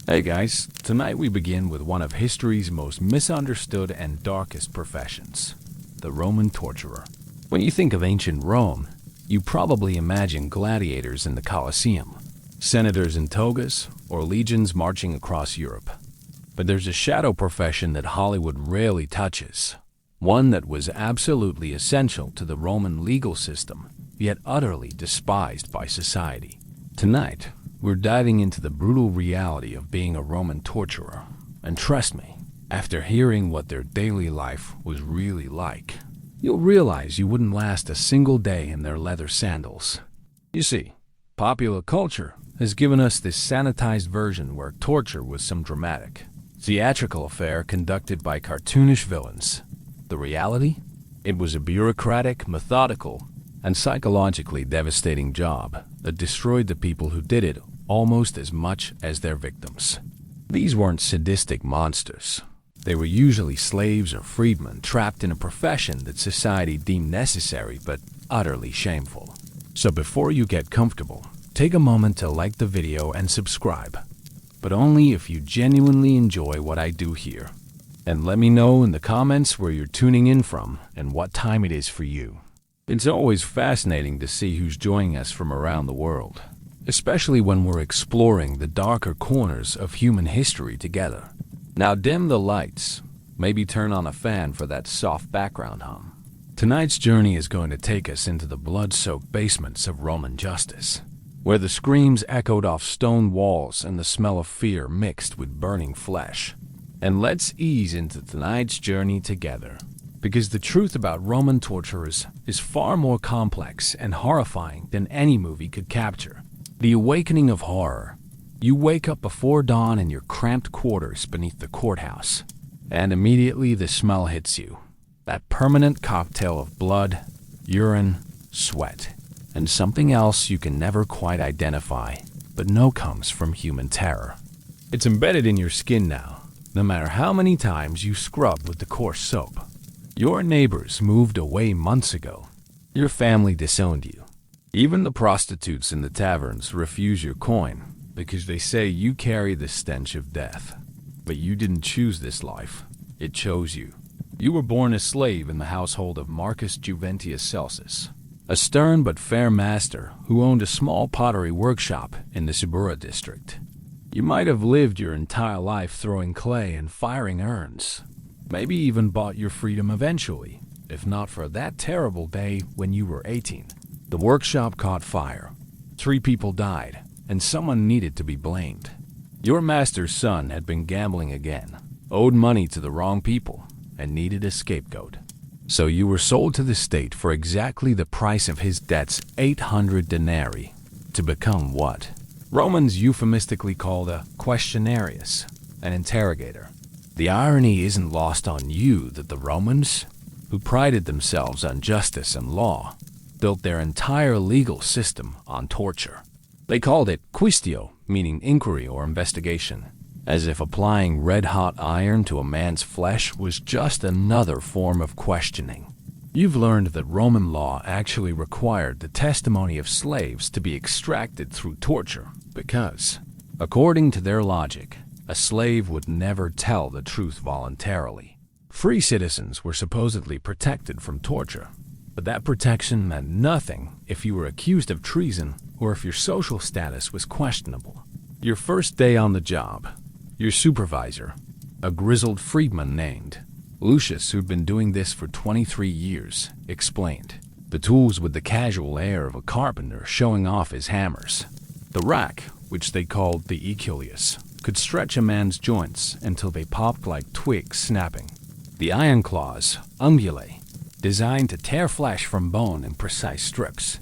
Hey guys, tonight we begin with one of history's most misunderstood and darkest professions, the Roman torturer. When you think of ancient Rome, you probably imagine gladiators in the Colosseum, senators in togas, or legions marching across Europe. But there's a shadow profession that Hollywood rarely touches, one that was absolutely essential to the Roman legal system, yet utterly despised by society. Tonight, we're diving into the brutal reality of being a Roman torturer. And trust me, after hearing what their daily life was really like, you'll realize you wouldn't last a single day in their leather sandals. You see, popular culture has given us this sanitized version where torture was some dramatic, theatrical affair conducted by cartoonish villains. The reality? It was a bureaucratic, methodical, and psychologically devastating job that destroyed the people who did it almost as much as their victims. These weren't sadistic monsters. They were usually slaves or freedmen trapped in a profession that society deemed necessary but utterly shameful. So before you get comfortable, take a moment to like the video and subscribe, but only if you genuinely enjoy what I do here. And let me know in the comments where you're tuning in from and what time it is for you. It's always fascinating to see who's joining us from around the world, especially when we're exploring the darker corners of human history together. Now dim the lights, maybe turn on a fan for that soft background hum. Tonight's journey is going to take us into the blood-soaked basements of Roman justice, where the screams echoed off stone walls and the smell of fear mixed with burning flesh. And let's ease into tonight's journey together, because the truth about Roman torturers is far more complex and horrifying than any movie could capture. The awakening of horror. You wake up before dawn in your cramped quarters beneath the courthouse, and immediately the smell hits you. That permanent cocktail of blood, urine, sweat, and something else you can never quite identify, but know comes from human terror. It's embedded in your skin now, no matter how many times you scrub with the coarse soap. Your neighbors moved away months ago. Your family disowned you. Even the prostitutes in the taverns refuse your coin because they say you carry the stench of death. But you didn't choose this life. It chose you. You were born a slave in the household of Marcus Juventius Celsus, a stern but fair master who owned a small pottery workshop in the Subura district. You might have lived your entire life throwing clay and firing urns. Maybe even bought your freedom eventually, if not for that terrible day when you were 18. The workshop caught fire. 3 people died, and someone needed to be blamed. Your master's son had been gambling again, owed money to the wrong people, and needed a scapegoat. So you were sold to the state for exactly the price of his debts, 800 denarii, to become what Romans euphemistically called a questionarius, an interrogator. The irony isn't lost on you that the Romans, who prided themselves on justice and law, built their entire legal system on torture. They called it quaestio, meaning inquiry or investigation, as if applying red-hot iron to a man's flesh was just another form of questioning. You've learned that Roman law actually required the testimony of slaves to be extracted through torture because, according to their logic, a slave would never tell the truth voluntarily. Free citizens were supposedly protected from torture, but that protection meant nothing if you were accused of treason or if your social status was questionable. Your first day on the job, your supervisor, a grizzled freedman named Lucius, who'd been doing this for 23 years, explained. The tools with the casual air of a carpenter showing off his hammers. The rack, which they called the equilius, could stretch a man's joints until they popped like twigs snapping. The iron claws, umbulae, designed to tear flesh from bone in precise strips.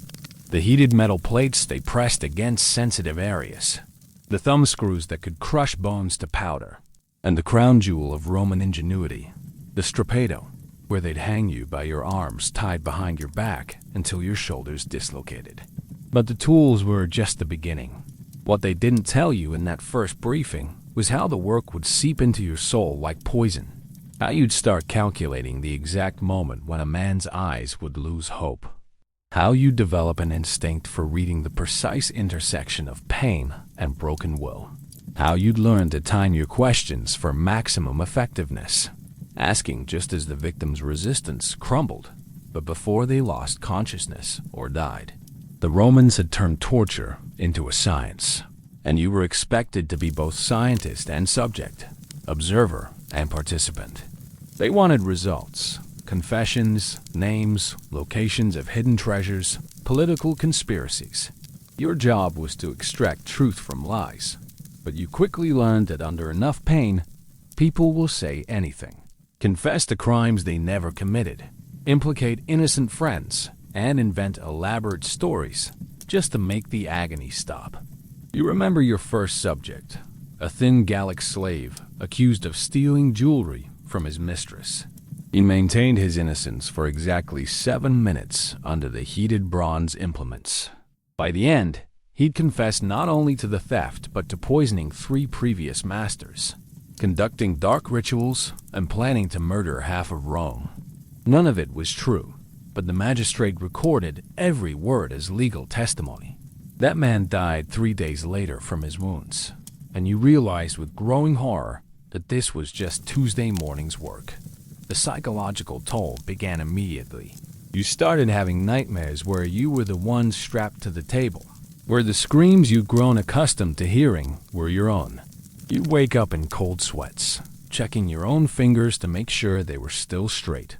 The heated metal plates they pressed against sensitive areas. The thumb screws that could crush bones to powder. And the crown jewel of Roman ingenuity, the strappado, where they'd hang you by your arms tied behind your back until your shoulders dislocated. But the tools were just the beginning. What they didn't tell you in that first briefing was how the work would seep into your soul like poison. How you'd start calculating the exact moment when a man's eyes would lose hope. How you develop an instinct for reading the precise intersection of pain and broken will. How you'd learn to time your questions for maximum effectiveness, asking just as the victim's resistance crumbled, but before they lost consciousness or died. The Romans had turned torture into a science, and you were expected to be both scientist and subject, observer and participant. They wanted results, confessions, names, locations of hidden treasures, political conspiracies. Your job was to extract truth from lies, but you quickly learned that under enough pain, people will say anything. Confess to crimes they never committed, implicate innocent friends, and invent elaborate stories just to make the agony stop. You remember your first subject, a thin Gallic slave accused of stealing jewelry from his mistress. He maintained his innocence for exactly 7 minutes under the heated bronze implements. By the end, he'd confessed not only to the theft but to poisoning 3 previous masters, conducting dark rituals, and planning to murder half of Rome. None of it was true, but the magistrate recorded every word as legal testimony. That man died 3 days later from his wounds, and you realized with growing horror that this was just Tuesday morning's work. The psychological toll began immediately. You started having nightmares where you were the one strapped to the table, where the screams you'd grown accustomed to hearing were your own. You'd wake up in cold sweats, checking your own fingers to make sure they were still straight,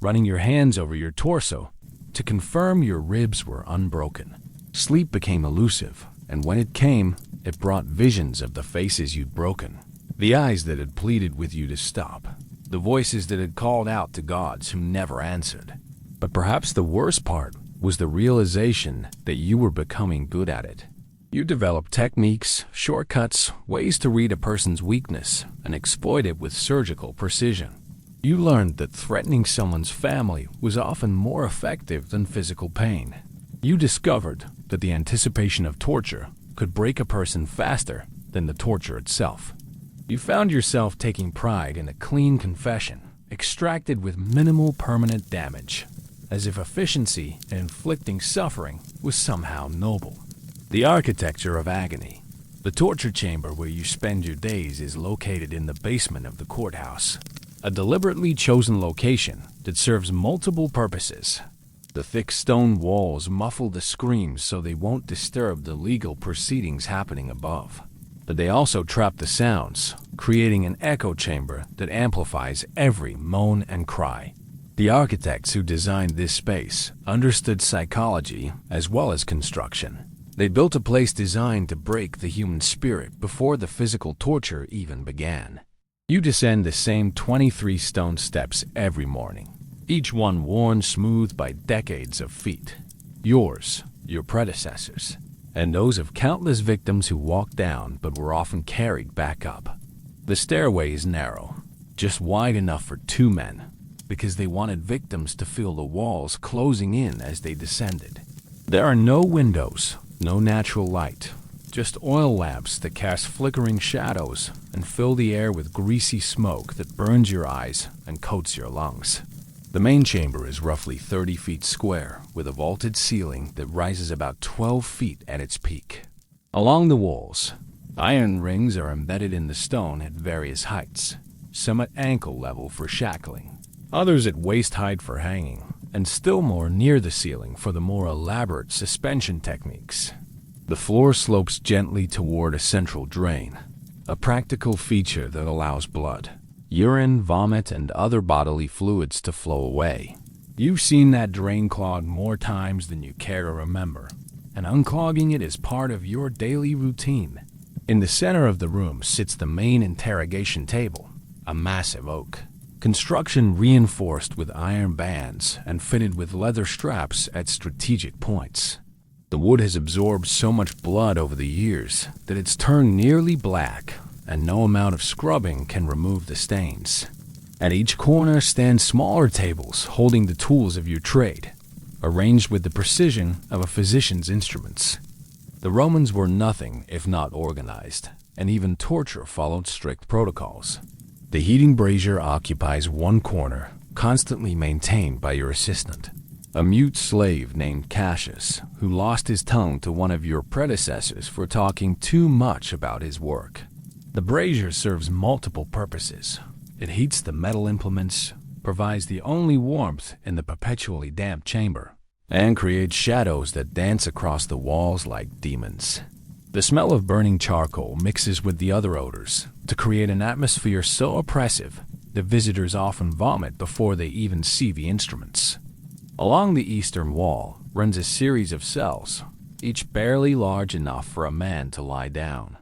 running your hands over your torso to confirm your ribs were unbroken. Sleep became elusive, and when it came, it brought visions of the faces you'd broken, the eyes that had pleaded with you to stop, the voices that had called out to gods who never answered. But perhaps the worst part was the realization that you were becoming good at it. You developed techniques, shortcuts, ways to read a person's weakness and exploit it with surgical precision. You learned that threatening someone's family was often more effective than physical pain. You discovered that the anticipation of torture could break a person faster than the torture itself. You found yourself taking pride in a clean confession, extracted with minimal permanent damage, as if efficiency in inflicting suffering was somehow noble. The architecture of agony. The torture chamber where you spend your days is located in the basement of the courthouse, a deliberately chosen location that serves multiple purposes. The thick stone walls muffle the screams so they won't disturb the legal proceedings happening above. But they also trap the sounds, creating an echo chamber that amplifies every moan and cry. The architects who designed this space understood psychology as well as construction. They built a place designed to break the human spirit before the physical torture even began. You descend the same 23 stone steps every morning, each one worn smooth by decades of feet. Yours, your predecessors, and those of countless victims who walked down but were often carried back up. The stairway is narrow, just wide enough for 2 men, because they wanted victims to feel the walls closing in as they descended. There are no windows, no natural light, just oil lamps that cast flickering shadows and fill the air with greasy smoke that burns your eyes and coats your lungs. The main chamber is roughly 30 feet square, with a vaulted ceiling that rises about 12 feet at its peak. Along the walls, iron rings are embedded in the stone at various heights, some at ankle level for shackling, others at waist height for hanging, and still more near the ceiling for the more elaborate suspension techniques. The floor slopes gently toward a central drain, a practical feature that allows blood, urine, vomit, and other bodily fluids to flow away. You've seen that drain clogged more times than you care to remember, and unclogging it is part of your daily routine. In the center of the room sits the main interrogation table, a massive oak. Construction reinforced with iron bands and fitted with leather straps at strategic points. The wood has absorbed so much blood over the years that it's turned nearly black, and no amount of scrubbing can remove the stains. At each corner stand smaller tables holding the tools of your trade, arranged with the precision of a physician's instruments. The Romans were nothing if not organized, and even torture followed strict protocols. The heating brazier occupies one corner, constantly maintained by your assistant, a mute slave named Cassius, who lost his tongue to one of your predecessors for talking too much about his work. The brazier serves multiple purposes. It heats the metal implements, provides the only warmth in the perpetually damp chamber, and creates shadows that dance across the walls like demons. The smell of burning charcoal mixes with the other odors to create an atmosphere so oppressive that visitors often vomit before they even see the instruments. Along the eastern wall runs a series of cells, each barely large enough for a man to lie down.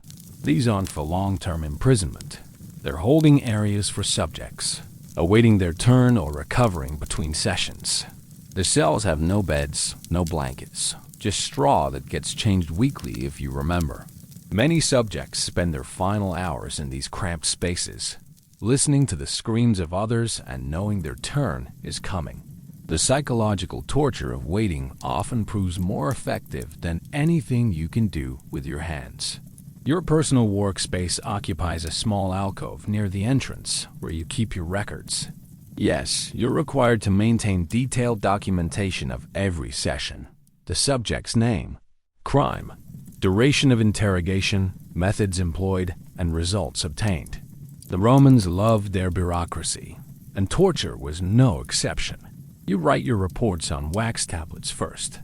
These aren't for long-term imprisonment. They're holding areas for subjects, awaiting their turn or recovering between sessions. The cells have no beds, no blankets, just straw that gets changed weekly if you remember. Many subjects spend their final hours in these cramped spaces, listening to the screams of others and knowing their turn is coming. The psychological torture of waiting often proves more effective than anything you can do with your hands. Your personal workspace occupies a small alcove near the entrance where you keep your records. Yes, you're required to maintain detailed documentation of every session. The subject's name, crime, duration of interrogation, methods employed, and results obtained. The Romans loved their bureaucracy, and torture was no exception. You write your reports on wax tablets first,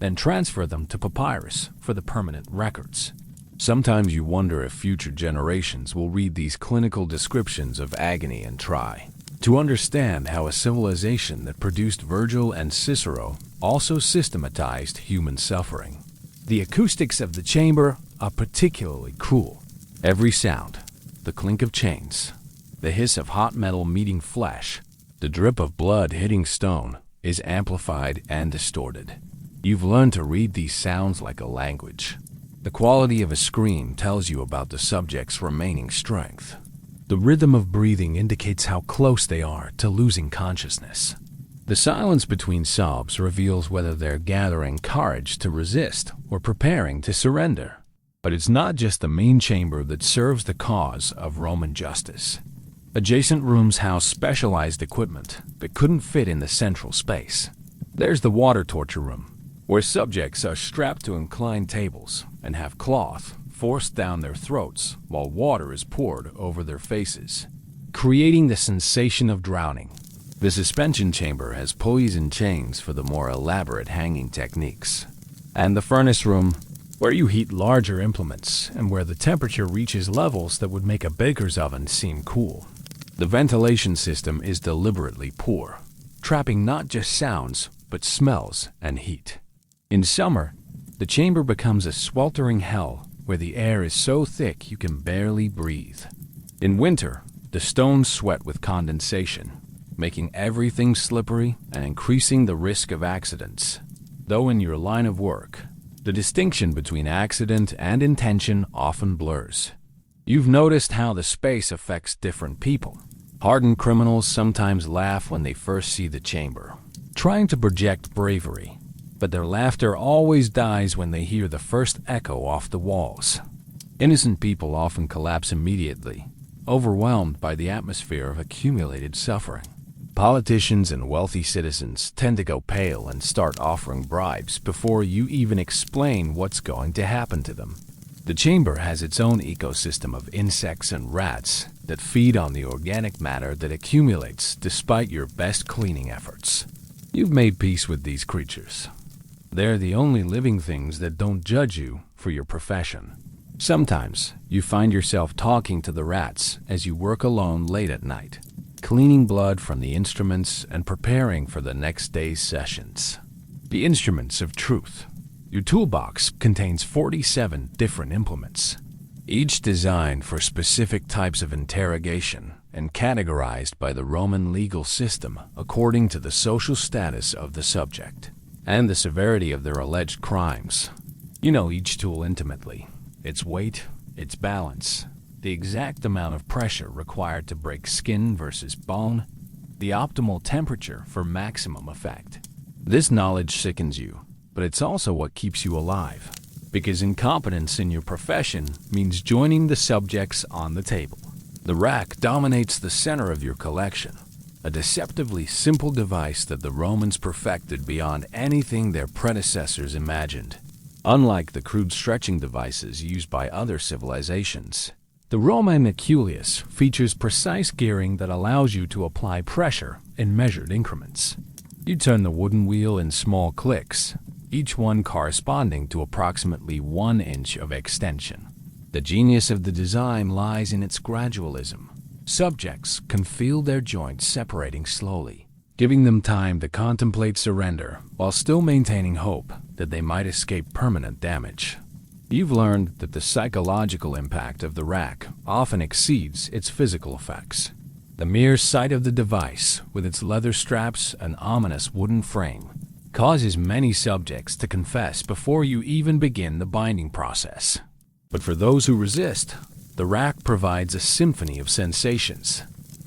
then transfer them to papyrus for the permanent records. Sometimes you wonder if future generations will read these clinical descriptions of agony and try to understand how a civilization that produced Virgil and Cicero also systematized human suffering. The acoustics of the chamber are particularly cruel. Every sound, the clink of chains, the hiss of hot metal meeting flesh, the drip of blood hitting stone, is amplified and distorted. You've learned to read these sounds like a language. The quality of a scream tells you about the subject's remaining strength. The rhythm of breathing indicates how close they are to losing consciousness. The silence between sobs reveals whether they're gathering courage to resist or preparing to surrender. But it's not just the main chamber that serves the cause of Roman justice. Adjacent rooms house specialized equipment that couldn't fit in the central space. There's the water torture room, where subjects are strapped to inclined tables and have cloth forced down their throats while water is poured over their faces, creating the sensation of drowning. The suspension chamber has pulleys and chains for the more elaborate hanging techniques. And the furnace room, where you heat larger implements and where the temperature reaches levels that would make a baker's oven seem cool. The ventilation system is deliberately poor, trapping not just sounds, but smells and heat. In summer, the chamber becomes a sweltering hell where the air is so thick you can barely breathe. In winter, the stones sweat with condensation, making everything slippery and increasing the risk of accidents. Though in your line of work, the distinction between accident and intention often blurs. You've noticed how the space affects different people. Hardened criminals sometimes laugh when they first see the chamber, trying to project bravery, but their laughter always dies when they hear the first echo off the walls. Innocent people often collapse immediately, overwhelmed by the atmosphere of accumulated suffering. Politicians and wealthy citizens tend to go pale and start offering bribes before you even explain what's going to happen to them. The chamber has its own ecosystem of insects and rats that feed on the organic matter that accumulates despite your best cleaning efforts. You've made peace with these creatures. They're the only living things that don't judge you for your profession. Sometimes you find yourself talking to the rats as you work alone late at night, cleaning blood from the instruments and preparing for the next day's sessions. The instruments of truth. Your toolbox contains 47 different implements, each designed for specific types of interrogation and categorized by the Roman legal system according to the social status of the subject and the severity of their alleged crimes. You know each tool intimately, its weight, its balance, the exact amount of pressure required to break skin versus bone, the optimal temperature for maximum effect. This knowledge sickens you, but it's also what keeps you alive, because incompetence in your profession means joining the subjects on the table. The rack dominates the center of your collection, a deceptively simple device that the Romans perfected beyond anything their predecessors imagined. Unlike the crude stretching devices used by other civilizations, The Roman Aculeus features precise gearing that allows you to apply pressure in measured increments. You turn the wooden wheel in small clicks, each one corresponding to approximately 1 inch of extension. The genius of the design lies in its gradualism. Subjects can feel their joints separating slowly, giving them time to contemplate surrender while still maintaining hope that they might escape permanent damage. You've learned that the psychological impact of the rack often exceeds its physical effects. The mere sight of the device, with its leather straps and ominous wooden frame, causes many subjects to confess before you even begin the binding process. But for those who resist, the rack provides a symphony of sensations.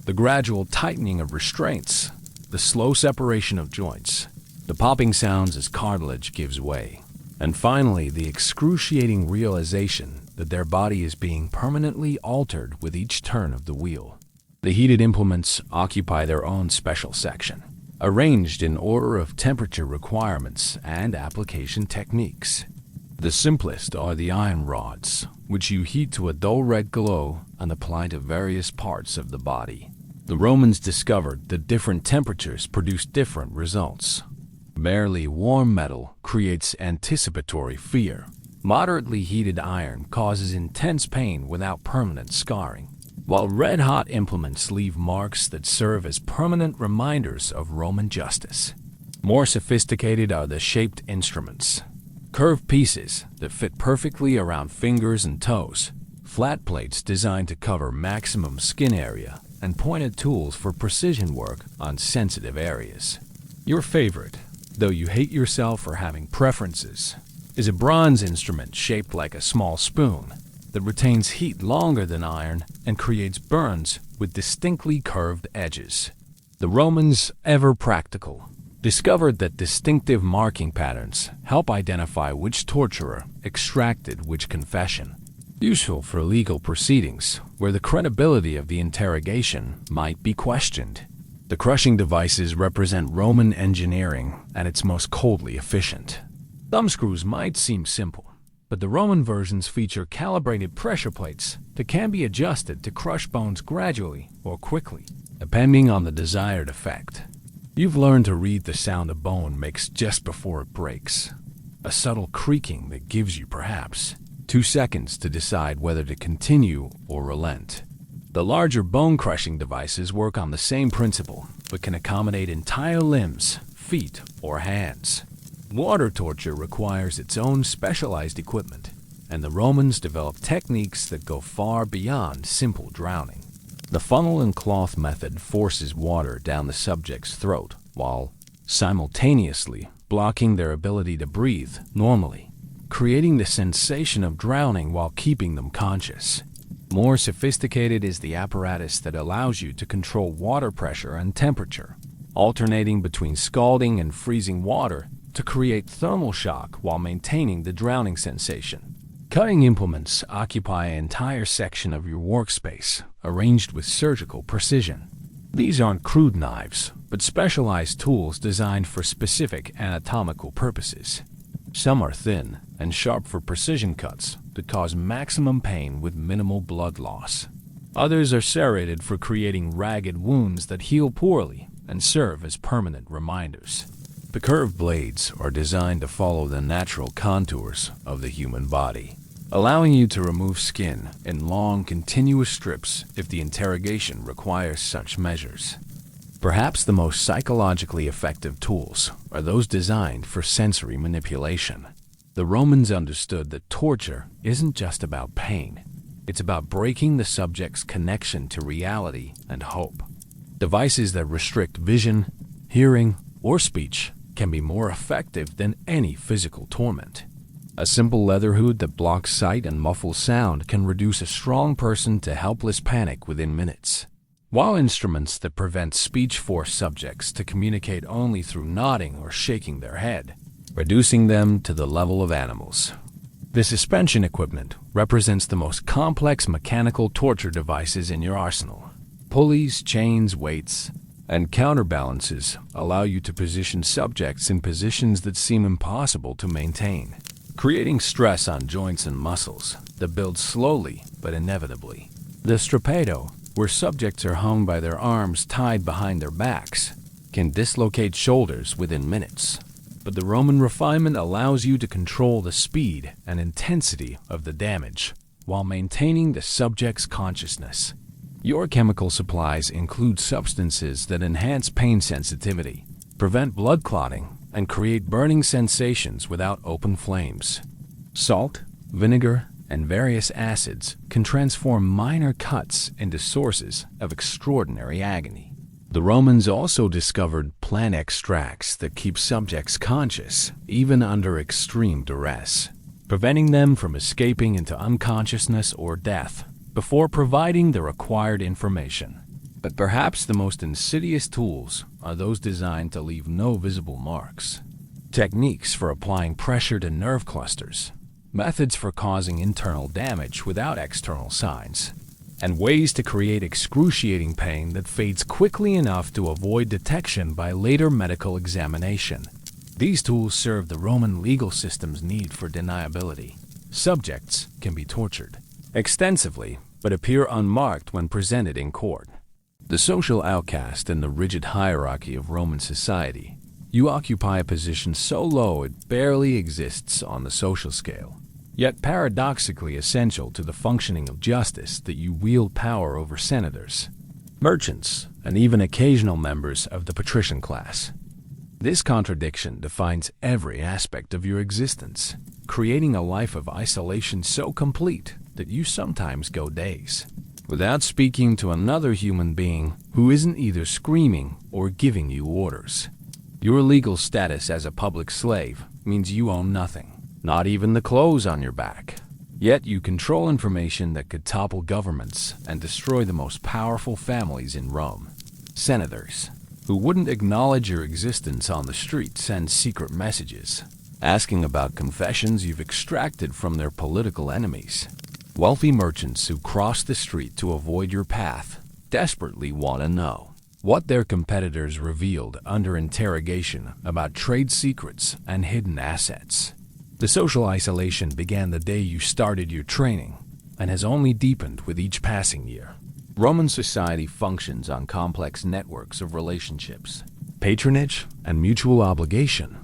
The gradual tightening of restraints, the slow separation of joints, the popping sounds as cartilage gives way, and finally the excruciating realization that their body is being permanently altered with each turn of the wheel. The heated implements occupy their own special section, arranged in order of temperature requirements and application techniques. The simplest are the iron rods, which you heat to a dull red glow and apply to various parts of the body. The Romans discovered that different temperatures produce different results. Merely warm metal creates anticipatory fear. Moderately heated iron causes intense pain without permanent scarring, while red-hot implements leave marks that serve as permanent reminders of Roman justice. More sophisticated are the shaped instruments. Curved pieces that fit perfectly around fingers and toes, flat plates designed to cover maximum skin area, and pointed tools for precision work on sensitive areas. Your favorite, though you hate yourself for having preferences, is a bronze instrument shaped like a small spoon that retains heat longer than iron and creates burns with distinctly curved edges. The Romans, ever practical, discovered that distinctive marking patterns help identify which torturer extracted which confession, useful for legal proceedings where the credibility of the interrogation might be questioned. The crushing devices represent Roman engineering at its most coldly efficient. Thumbscrews might seem simple, but the Roman versions feature calibrated pressure plates that can be adjusted to crush bones gradually or quickly, depending on the desired effect. You've learned to read the sound a bone makes just before it breaks, a subtle creaking that gives you perhaps 2 seconds to decide whether to continue or relent. The larger bone-crushing devices work on the same principle, but can accommodate entire limbs, feet, or hands. Water torture requires its own specialized equipment, and the Romans developed techniques that go far beyond simple drowning. The funnel and cloth method forces water down the subject's throat while simultaneously blocking their ability to breathe normally, creating the sensation of drowning while keeping them conscious. More sophisticated is the apparatus that allows you to control water pressure and temperature, alternating between scalding and freezing water to create thermal shock while maintaining the drowning sensation. Cutting implements occupy an entire section of your workspace, arranged with surgical precision. These aren't crude knives, but specialized tools designed for specific anatomical purposes. Some are thin and sharp for precision cuts that cause maximum pain with minimal blood loss. Others are serrated for creating ragged wounds that heal poorly and serve as permanent reminders. The curved blades are designed to follow the natural contours of the human body, allowing you to remove skin in long, continuous strips if the interrogation requires such measures. Perhaps the most psychologically effective tools are those designed for sensory manipulation. The Romans understood that torture isn't just about pain. It's about breaking the subject's connection to reality and hope. Devices that restrict vision, hearing, or speech can be more effective than any physical torment. A simple leather hood that blocks sight and muffles sound can reduce a strong person to helpless panic within minutes, while instruments that prevent speech force subjects to communicate only through nodding or shaking their head, reducing them to the level of animals. The suspension equipment represents the most complex mechanical torture devices in your arsenal. Pulleys, chains, weights, and counterbalances allow you to position subjects in positions that seem impossible to maintain, creating stress on joints and muscles that build slowly but inevitably. The strappado, where subjects are hung by their arms tied behind their backs, can dislocate shoulders within minutes. But the Roman refinement allows you to control the speed and intensity of the damage while maintaining the subject's consciousness. Your chemical supplies include substances that enhance pain sensitivity, prevent blood clotting, and create burning sensations without open flames. Salt, vinegar, and various acids can transform minor cuts into sources of extraordinary agony. The Romans also discovered plant extracts that keep subjects conscious even under extreme duress, preventing them from escaping into unconsciousness or death before providing the required information. But perhaps the most insidious tools are those designed to leave no visible marks. Techniques for applying pressure to nerve clusters, methods for causing internal damage without external signs, and ways to create excruciating pain that fades quickly enough to avoid detection by later medical examination. These tools serve the Roman legal system's need for deniability. Subjects can be tortured extensively, but appear unmarked when presented in court. The social outcast in the rigid hierarchy of Roman society, you occupy a position so low it barely exists on the social scale, yet paradoxically essential to the functioning of justice that you wield power over senators, merchants, and even occasional members of the patrician class. This contradiction defines every aspect of your existence, creating a life of isolation so complete that you sometimes go days without speaking to another human being who isn't either screaming or giving you orders. Your legal status as a public slave means you own nothing, not even the clothes on your back. Yet you control information that could topple governments and destroy the most powerful families in Rome. Senators, who wouldn't acknowledge your existence on the street, send secret messages, asking about confessions you've extracted from their political enemies. Wealthy merchants who cross the street to avoid your path desperately want to know what their competitors revealed under interrogation about trade secrets and hidden assets. The social isolation began the day you started your training and has only deepened with each passing year. Roman society functions on complex networks of relationships, patronage, and mutual obligation,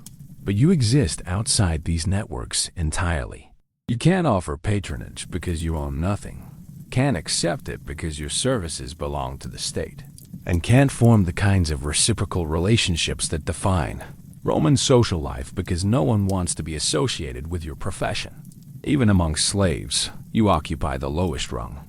but you exist outside these networks entirely. You can't offer patronage because you own nothing, can't accept it because your services belong to the state, and can't form the kinds of reciprocal relationships that define Roman social life because no one wants to be associated with your profession. Even among slaves, you occupy the lowest rung.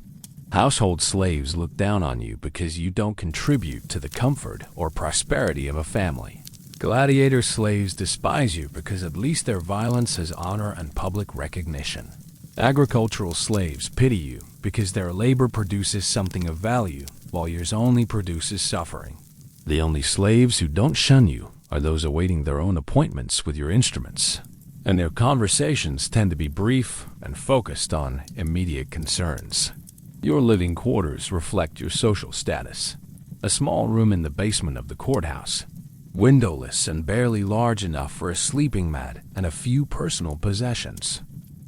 Household slaves look down on you because you don't contribute to the comfort or prosperity of a family. Gladiator slaves despise you because at least their violence has honor and public recognition. Agricultural slaves pity you because their labor produces something of value while yours only produces suffering. The only slaves who don't shun you are those awaiting their own appointments with your instruments, and their conversations tend to be brief and focused on immediate concerns. Your living quarters reflect your social status. A small room in the basement of the courthouse, windowless and barely large enough for a sleeping mat and a few personal possessions.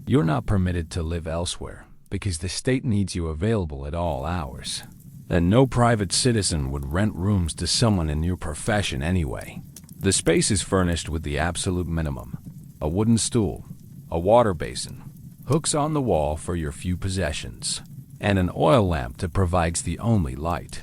You're not permitted to live elsewhere because the state needs you available at all hours. And no private citizen would rent rooms to someone in your profession anyway. The space is furnished with the absolute minimum: a wooden stool, a water basin, hooks on the wall for your few possessions, and an oil lamp that provides the only light.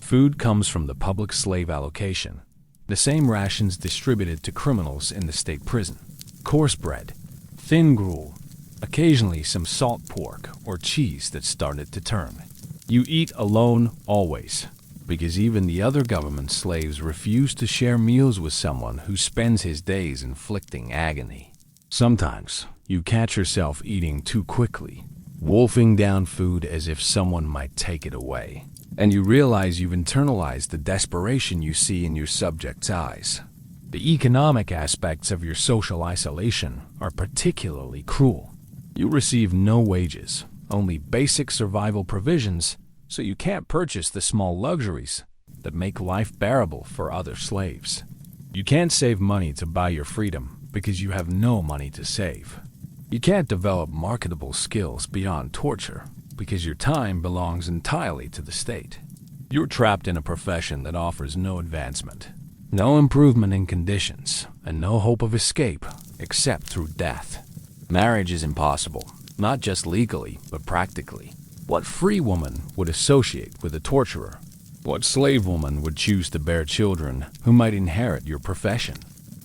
Food comes from the public slave allocation, the same rations distributed to criminals in the state prison. Coarse bread, thin gruel, occasionally some salt pork or cheese that's started to turn. You eat alone always, because even the other government slaves refuse to share meals with someone who spends his days inflicting agony. Sometimes you catch yourself eating too quickly, wolfing down food as if someone might take it away, and you realize you've internalized the desperation you see in your subject's eyes. The economic aspects of your social isolation are particularly cruel. You receive no wages, only basic survival provisions, so you can't purchase the small luxuries that make life bearable for other slaves. You can't save money to buy your freedom because you have no money to save. You can't develop marketable skills beyond torture because your time belongs entirely to the state. You're trapped in a profession that offers no advancement, no improvement in conditions, and no hope of escape except through death. Marriage is impossible, not just legally, but practically. What free woman would associate with a torturer? What slave woman would choose to bear children who might inherit your profession?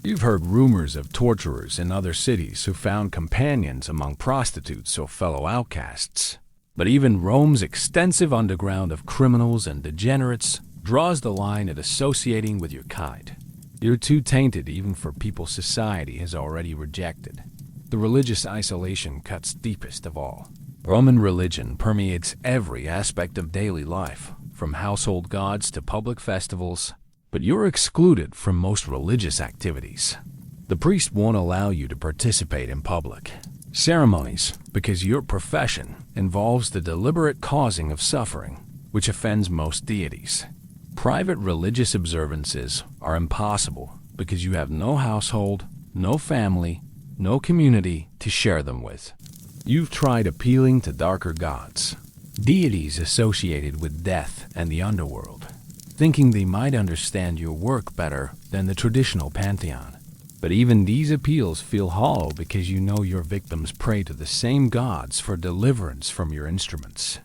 You've heard rumors of torturers in other cities who found companions among prostitutes or fellow outcasts. But even Rome's extensive underground of criminals and degenerates draws the line at associating with your kind. You're too tainted even for people society has already rejected. The religious isolation cuts deepest of all. Roman religion permeates every aspect of daily life, from household gods to public festivals, but you're excluded from most religious activities. The priest won't allow you to participate in public ceremonies because your profession involves the deliberate causing of suffering, which offends most deities. Private religious observances are impossible because you have no household, no family, no community to share them with. You've tried appealing to darker gods, deities associated with death and the underworld, thinking they might understand your work better than the traditional pantheon. But even these appeals feel hollow because you know your victims pray to the same gods for deliverance from your instruments.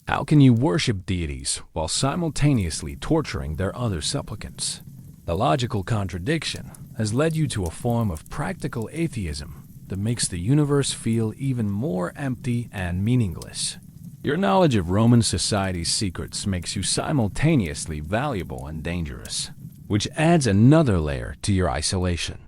How can you worship deities while simultaneously torturing their other supplicants? The logical contradiction has led you to a form of practical atheism that makes the universe feel even more empty and meaningless. Your knowledge of Roman society's secrets makes you simultaneously valuable and dangerous, which adds another layer to your isolation.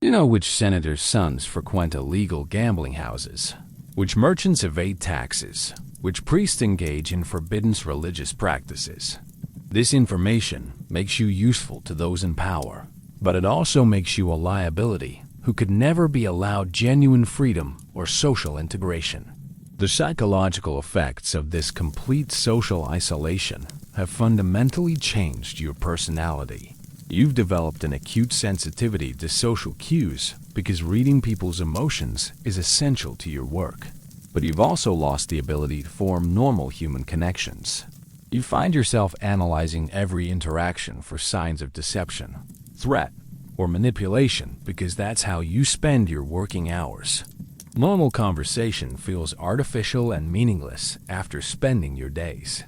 You know which senators' sons frequent illegal gambling houses, which merchants evade taxes, which priests engage in forbidden religious practices. This information makes you useful to those in power, but it also makes you a liability who could never be allowed genuine freedom or social integration. The psychological effects of this complete social isolation have fundamentally changed your personality. You've developed an acute sensitivity to social cues because reading people's emotions is essential to your work. But you've also lost the ability to form normal human connections. You find yourself analyzing every interaction for signs of deception, threat, or manipulation because that's how you spend your working hours. Normal conversation feels artificial and meaningless after spending your days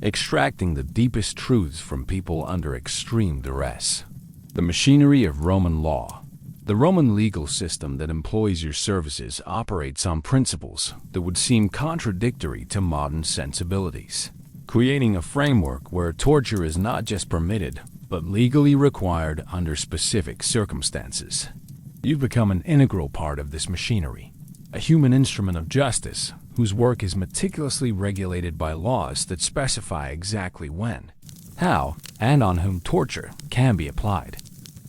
extracting the deepest truths from people under extreme duress. The machinery of Roman law. The Roman legal system that employs your services operates on principles that would seem contradictory to modern sensibilities, creating a framework where torture is not just permitted, but legally required under specific circumstances. You've become an integral part of this machinery, a human instrument of justice whose work is meticulously regulated by laws that specify exactly when, how, and on whom torture can be applied.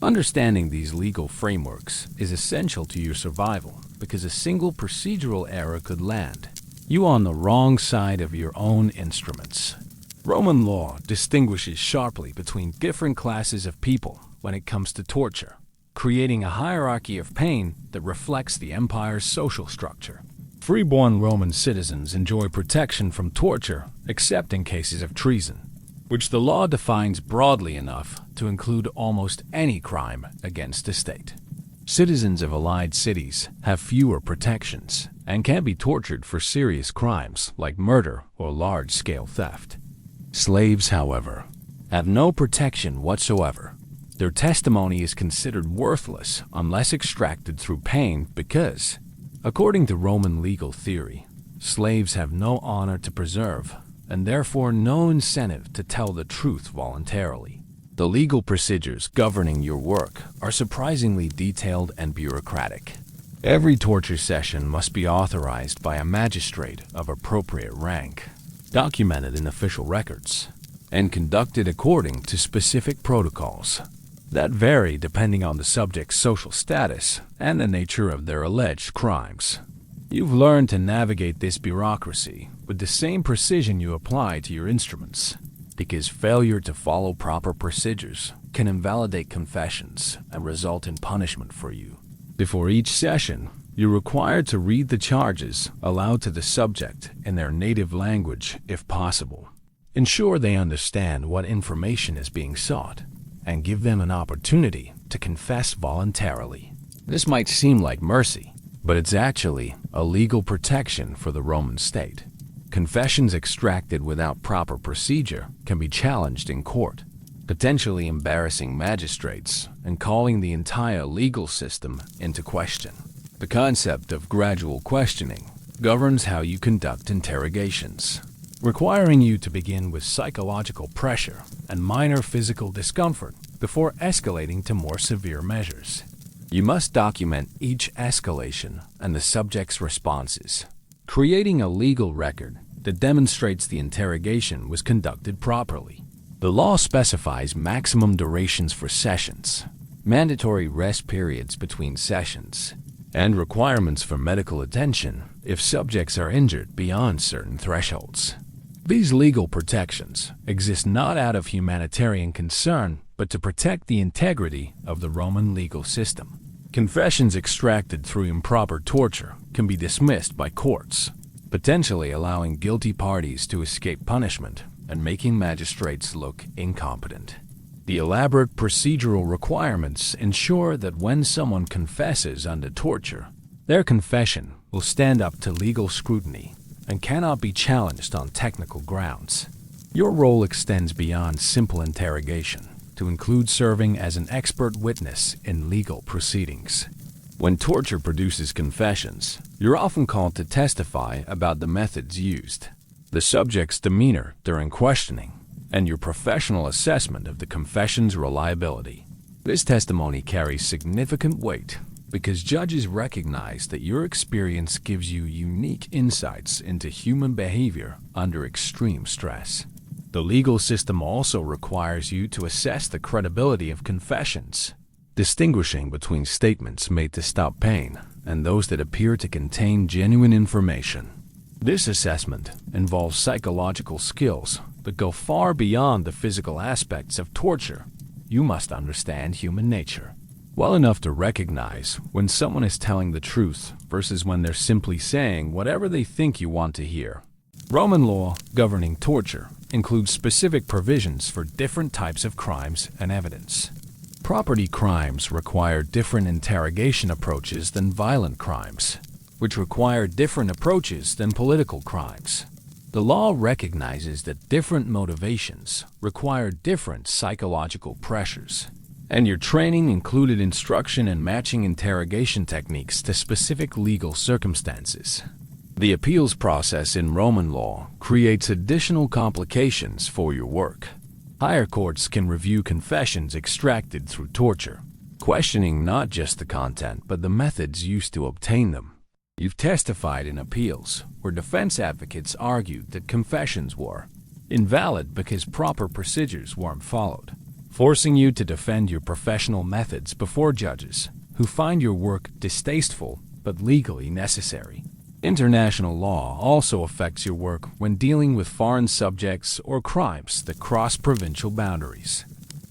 Understanding these legal frameworks is essential to your survival because a single procedural error could land you on the wrong side of your own instruments. Roman law distinguishes sharply between different classes of people when it comes to torture, creating a hierarchy of pain that reflects the empire's social structure. Freeborn Roman citizens enjoy protection from torture except in cases of treason, which the law defines broadly enough to include almost any crime against the state. Citizens of allied cities have fewer protections and can be tortured for serious crimes like murder or large-scale theft. Slaves, however, have no protection whatsoever. Their testimony is considered worthless unless extracted through pain because, according to Roman legal theory, slaves have no honor to preserve and therefore no incentive to tell the truth voluntarily. The legal procedures governing your work are surprisingly detailed and bureaucratic. Every torture session must be authorized by a magistrate of appropriate rank, documented in official records, and conducted according to specific protocols that vary depending on the subject's social status and the nature of their alleged crimes. You've learned to navigate this bureaucracy with the same precision you apply to your instruments, because failure to follow proper procedures can invalidate confessions and result in punishment for you. Before each session, You're required to read the charges aloud to the subject in their native language if possible. Ensure they understand what information is being sought and give them an opportunity to confess voluntarily. This might seem like mercy, but it's actually a legal protection for the Roman state. Confessions extracted without proper procedure can be challenged in court, potentially embarrassing magistrates and calling the entire legal system into question. The concept of gradual questioning governs how you conduct interrogations, requiring you to begin with psychological pressure and minor physical discomfort before escalating to more severe measures. You must document each escalation and the subject's responses, creating a legal record that demonstrates the interrogation was conducted properly. The law specifies maximum durations for sessions, mandatory rest periods between sessions, and requirements for medical attention if subjects are injured beyond certain thresholds. These legal protections exist not out of humanitarian concern, but to protect the integrity of the Roman legal system. Confessions extracted through improper torture can be dismissed by courts, potentially allowing guilty parties to escape punishment and making magistrates look incompetent. The elaborate procedural requirements ensure that when someone confesses under torture, their confession will stand up to legal scrutiny and cannot be challenged on technical grounds. Your role extends beyond simple interrogation to include serving as an expert witness in legal proceedings. When torture produces confessions, you're often called to testify about the methods used, the subject's demeanor during questioning, and your professional assessment of the confession's reliability. This testimony carries significant weight because judges recognize that your experience gives you unique insights into human behavior under extreme stress. The legal system also requires you to assess the credibility of confessions, distinguishing between statements made to stop pain and those that appear to contain genuine information. This assessment involves psychological skills that go far beyond the physical aspects of torture. You must understand human nature well enough to recognize when someone is telling the truth versus when they're simply saying whatever they think you want to hear. Roman law governing torture includes specific provisions for different types of crimes and evidence. Property crimes require different interrogation approaches than violent crimes, which require different approaches than political crimes. The law recognizes that different motivations require different psychological pressures, and your training included instruction in matching interrogation techniques to specific legal circumstances. The appeals process in Roman law creates additional complications for your work. Higher courts can review confessions extracted through torture, questioning not just the content but the methods used to obtain them. You've testified in appeals where defense advocates argued that confessions were invalid because proper procedures weren't followed, forcing you to defend your professional methods before judges who find your work distasteful but legally necessary. International law also affects your work when dealing with foreign subjects or crimes that cross provincial boundaries.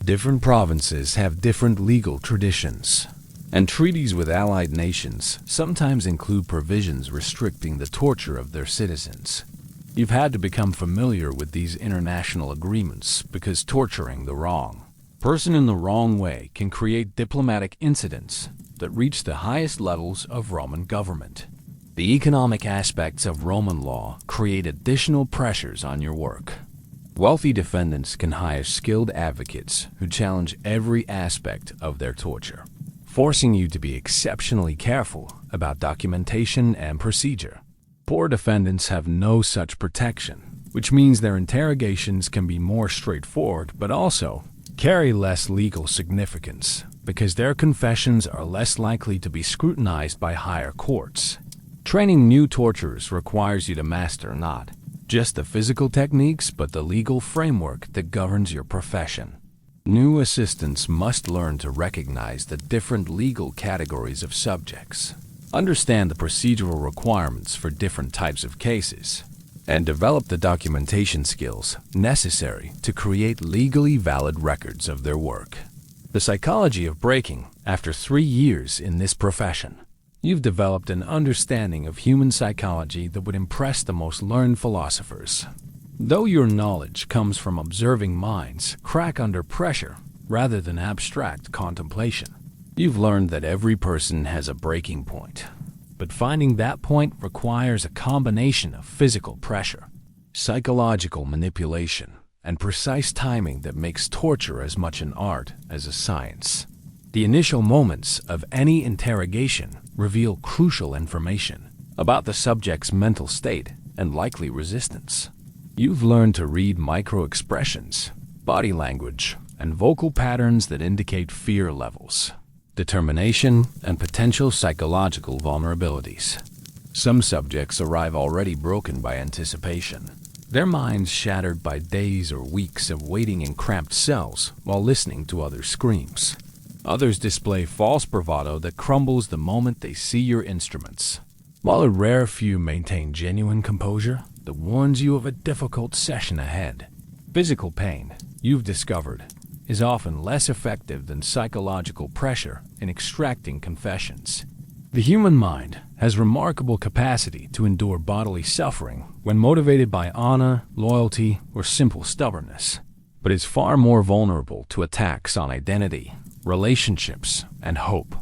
Different provinces have different legal traditions, and treaties with allied nations sometimes include provisions restricting the torture of their citizens. You've had to become familiar with these international agreements because torturing the wrong person in the wrong way can create diplomatic incidents that reach the highest levels of Roman government. The economic aspects of Roman law create additional pressures on your work. Wealthy defendants can hire skilled advocates who challenge every aspect of their torture, forcing you to be exceptionally careful about documentation and procedure. Poor defendants have no such protection, which means their interrogations can be more straightforward but also carry less legal significance because their confessions are less likely to be scrutinized by higher courts. Training new torturers requires you to master not just the physical techniques but the legal framework that governs your profession. New assistants must learn to recognize the different legal categories of subjects, understand the procedural requirements for different types of cases, and develop the documentation skills necessary to create legally valid records of their work. The psychology of breaking after 3 years in this profession. You've developed an understanding of human psychology that would impress the most learned philosophers. Though your knowledge comes from observing minds crack under pressure rather than abstract contemplation, you've learned that every person has a breaking point. But finding that point requires a combination of physical pressure, psychological manipulation, and precise timing that makes torture as much an art as a science. The initial moments of any interrogation reveal crucial information about the subject's mental state and likely resistance. You've learned to read micro-expressions, body language, and vocal patterns that indicate fear levels, determination, and potential psychological vulnerabilities. Some subjects arrive already broken by anticipation, their minds shattered by days or weeks of waiting in cramped cells while listening to others' screams. Others display false bravado that crumbles the moment they see your instruments, while a rare few maintain genuine composure that warns you of a difficult session ahead. Physical pain, you've discovered, is often less effective than psychological pressure in extracting confessions. The human mind has remarkable capacity to endure bodily suffering when motivated by honor, loyalty, or simple stubbornness, but is far more vulnerable to attacks on identity, relationships, and hope.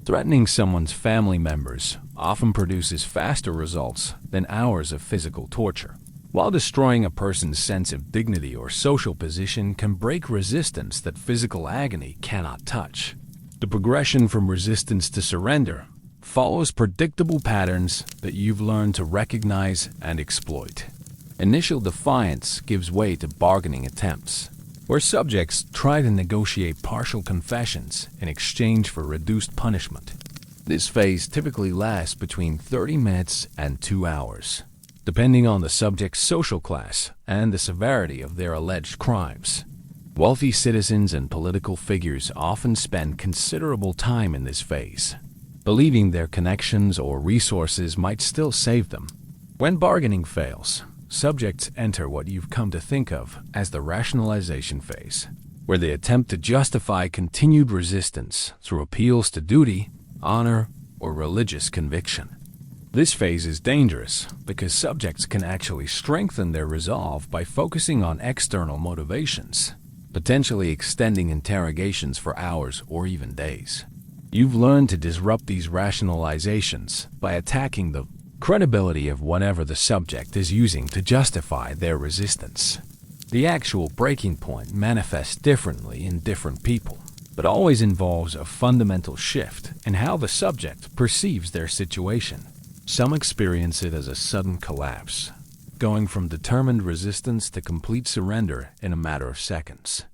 Threatening someone's family members often produces faster results than hours of physical torture, while destroying a person's sense of dignity or social position can break resistance that physical agony cannot touch. The progression from resistance to surrender follows predictable patterns that you've learned to recognize and exploit. Initial defiance gives way to bargaining attempts, where subjects try to negotiate partial confessions in exchange for reduced punishment. This phase typically lasts between 30 minutes and 2 hours, depending on the subject's social class and the severity of their alleged crimes. Wealthy citizens and political figures often spend considerable time in this phase, believing their connections or resources might still save them. When bargaining fails, subjects enter what you've come to think of as the rationalization phase, where they attempt to justify continued resistance through appeals to duty, honor, or religious conviction. This phase is dangerous because subjects can actually strengthen their resolve by focusing on external motivations, potentially extending interrogations for hours or even days. You've learned to disrupt these rationalizations by attacking the credibility of whatever the subject is using to justify their resistance. The actual breaking point manifests differently in different people, but always involves a fundamental shift in how the subject perceives their situation. Some experience it as a sudden collapse, going from determined resistance to complete surrender in a matter of seconds.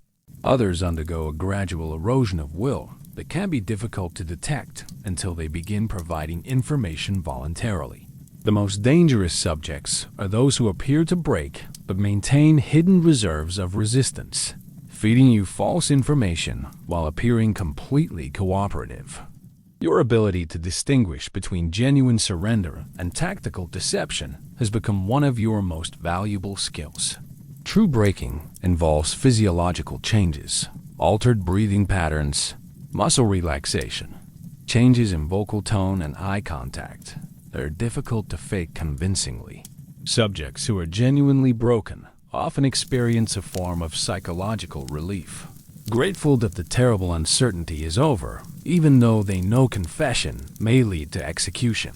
Others undergo a gradual erosion of will that can be difficult to detect until they begin providing information voluntarily. The most dangerous subjects are those who appear to break but maintain hidden reserves of resistance, feeding you false information while appearing completely cooperative. Your ability to distinguish between genuine surrender and tactical deception has become one of your most valuable skills. True breaking involves physiological changes, altered breathing patterns, muscle relaxation, changes in vocal tone and eye contact that are difficult to fake convincingly. Subjects who are genuinely broken often experience a form of psychological relief, grateful that the terrible uncertainty is over, even though they know confession may lead to execution.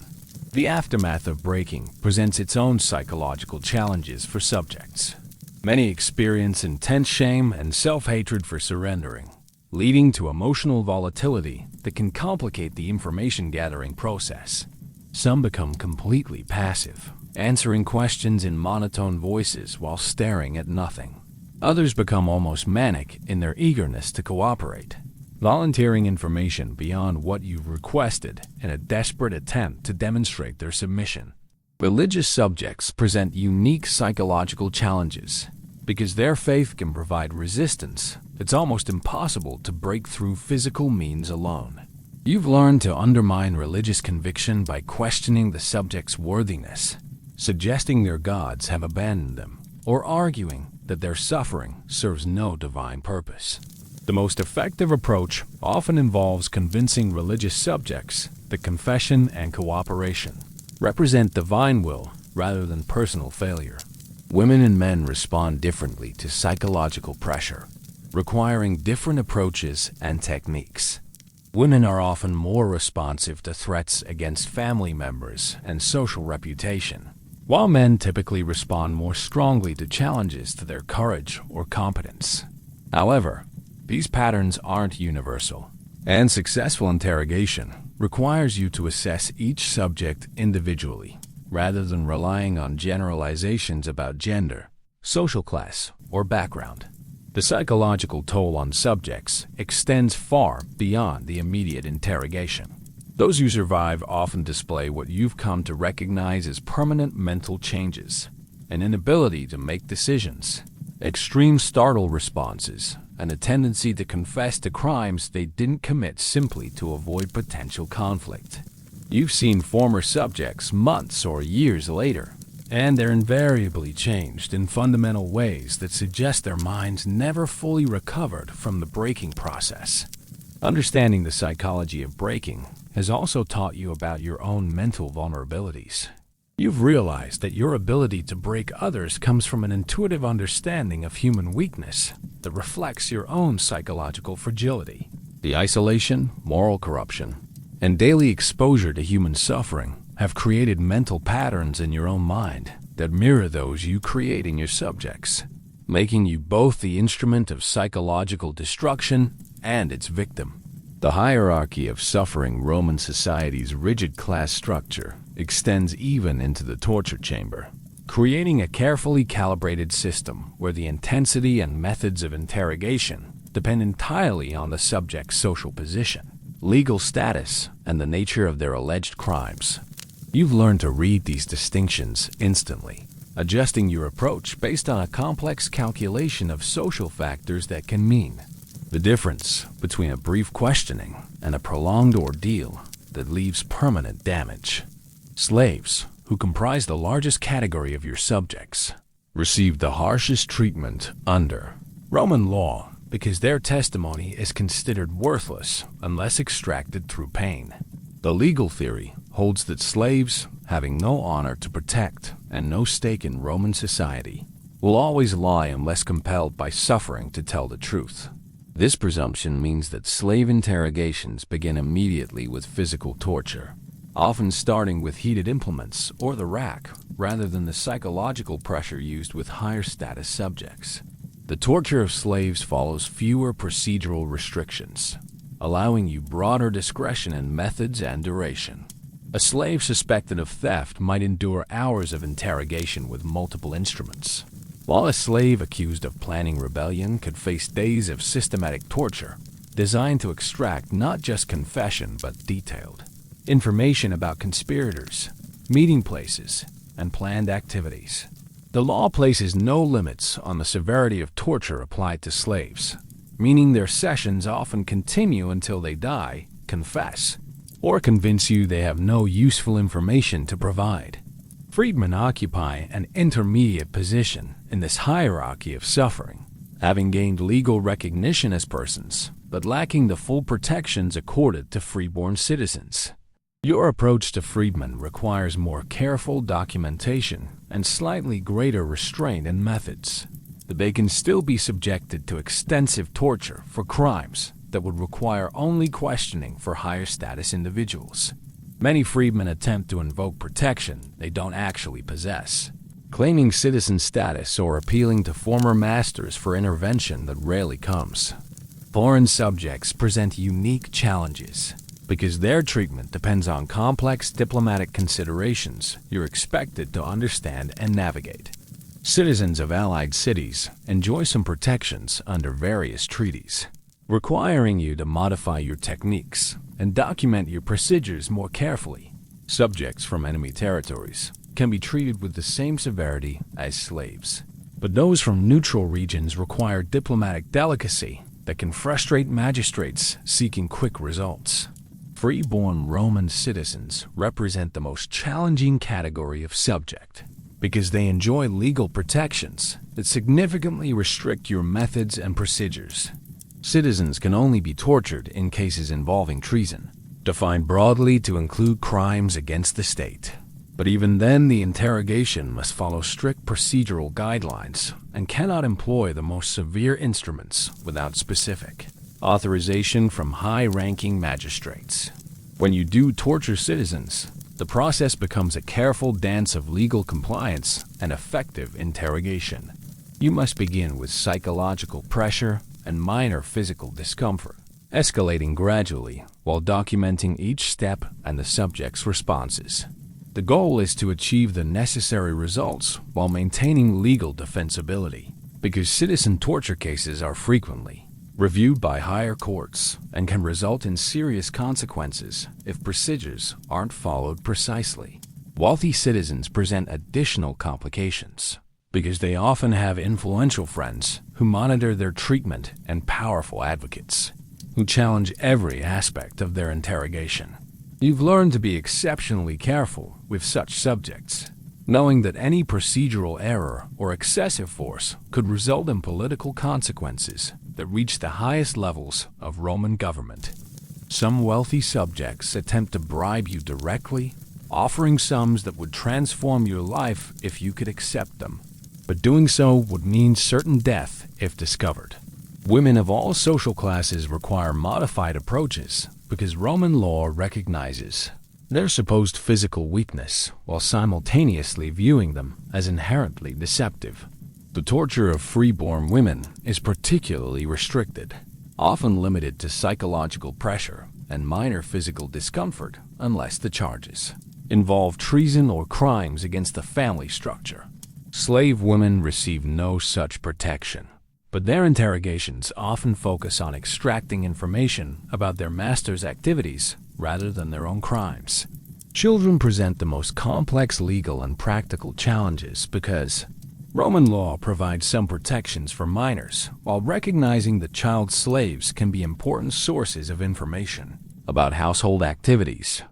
The aftermath of breaking presents its own psychological challenges for subjects. Many experience intense shame and self-hatred for surrendering, leading to emotional volatility that can complicate the information-gathering process. Some become completely passive, answering questions in monotone voices while staring at nothing. Others become almost manic in their eagerness to cooperate, volunteering information beyond what you've requested in a desperate attempt to demonstrate their submission. Religious subjects present unique psychological challenges because their faith can provide resistance that's almost impossible to break through physical means alone. You've learned to undermine religious conviction by questioning the subject's worthiness, suggesting their gods have abandoned them, or arguing that their suffering serves no divine purpose. The most effective approach often involves convincing religious subjects the confession and cooperation, represent divine will rather than personal failure. Women and men respond differently to psychological pressure, requiring different approaches and techniques. Women are often more responsive to threats against family members and social reputation, while men typically respond more strongly to challenges to their courage or competence. However, these patterns aren't universal, and successful interrogation requires you to assess each subject individually, rather than relying on generalizations about gender, social class, or background. The psychological toll on subjects extends far beyond the immediate interrogation. Those who survive often display what you've come to recognize as permanent mental changes, an inability to make decisions, extreme startle responses, and a tendency to confess to crimes they didn't commit simply to avoid potential conflict. You've seen former subjects months or years later, and they're invariably changed in fundamental ways that suggest their minds never fully recovered from the breaking process. Understanding the psychology of breaking has also taught you about your own mental vulnerabilities. You've realized that your ability to break others comes from an intuitive understanding of human weakness that reflects your own psychological fragility. The isolation, moral corruption, and daily exposure to human suffering have created mental patterns in your own mind that mirror those you create in your subjects, making you both the instrument of psychological destruction and its victim. The hierarchy of suffering Roman society's rigid class structure extends even into the torture chamber, creating a carefully calibrated system where the intensity and methods of interrogation depend entirely on the subject's social position, legal status, and the nature of their alleged crimes. You've learned to read these distinctions instantly, adjusting your approach based on a complex calculation of social factors that can mean the difference between a brief questioning and a prolonged ordeal that leaves permanent damage. Slaves, who comprise the largest category of your subjects, receive the harshest treatment under Roman law because their testimony is considered worthless unless extracted through pain. The legal theory holds that slaves, having no honor to protect and no stake in Roman society, will always lie unless compelled by suffering to tell the truth. This presumption means that slave interrogations begin immediately with physical torture, often starting with heated implements or the rack, rather than the psychological pressure used with higher status subjects. The torture of slaves follows fewer procedural restrictions, allowing you broader discretion in methods and duration. A slave suspected of theft might endure hours of interrogation with multiple instruments, while a slave accused of planning rebellion could face days of systematic torture, designed to extract not just confession but detailed information about conspirators, meeting places, and planned activities. The law places no limits on the severity of torture applied to slaves, meaning their sessions often continue until they die, confess, or convince you they have no useful information to provide. Freedmen occupy an intermediate position in this hierarchy of suffering, having gained legal recognition as persons, but lacking the full protections accorded to freeborn citizens. Your approach to freedmen requires more careful documentation and slightly greater restraint in methods. They can still be subjected to extensive torture for crimes that would require only questioning for higher status individuals. Many freedmen attempt to invoke protection they don't actually possess, claiming citizen status or appealing to former masters for intervention that rarely comes. Foreign subjects present unique challenges because their treatment depends on complex diplomatic considerations you're expected to understand and navigate. Citizens of allied cities enjoy some protections under various treaties, requiring you to modify your techniques and document your procedures more carefully. Subjects from enemy territories can be treated with the same severity as slaves, but those from neutral regions require diplomatic delicacy that can frustrate magistrates seeking quick results. Freeborn Roman citizens represent the most challenging category of subject because they enjoy legal protections that significantly restrict your methods and procedures. Citizens can only be tortured in cases involving treason, defined broadly to include crimes against the state. But even then, the interrogation must follow strict procedural guidelines and cannot employ the most severe instruments without specific authorization from high-ranking magistrates. When you do torture citizens, the process becomes a careful dance of legal compliance and effective interrogation. You must begin with psychological pressure and minor physical discomfort, escalating gradually while documenting each step and the subject's responses. The goal is to achieve the necessary results while maintaining legal defensibility, because citizen torture cases are frequently reviewed by higher courts and can result in serious consequences if procedures aren't followed precisely. Wealthy citizens present additional complications because they often have influential friends who monitor their treatment and powerful advocates who challenge every aspect of their interrogation. You've learned to be exceptionally careful with such subjects, knowing that any procedural error or excessive force could result in political consequences that reach the highest levels of Roman government. Some wealthy subjects attempt to bribe you directly, offering sums that would transform your life if you could accept them. But doing so would mean certain death if discovered. Women of all social classes require modified approaches because Roman law recognizes their supposed physical weakness while simultaneously viewing them as inherently deceptive. The torture of freeborn women is particularly restricted, often limited to psychological pressure and minor physical discomfort unless the charges involve treason or crimes against the family structure. Slave women receive no such protection, but their interrogations often focus on extracting information about their master's activities rather than their own crimes. Children present the most complex legal and practical challenges because Roman law provides some protections for minors while recognizing that child slaves can be important sources of information about household activities.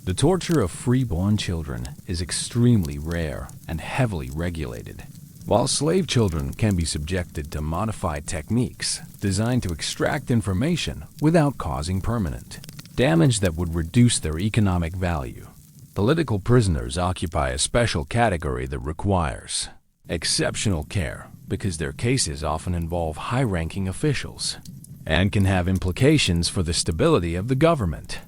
The torture of freeborn children is extremely rare and heavily regulated, while slave children can be subjected to modified techniques designed to extract information without causing permanent damage that would reduce their economic value. Political prisoners occupy a special category that requires exceptional care because their cases often involve high-ranking officials and can have implications for the stability of the government.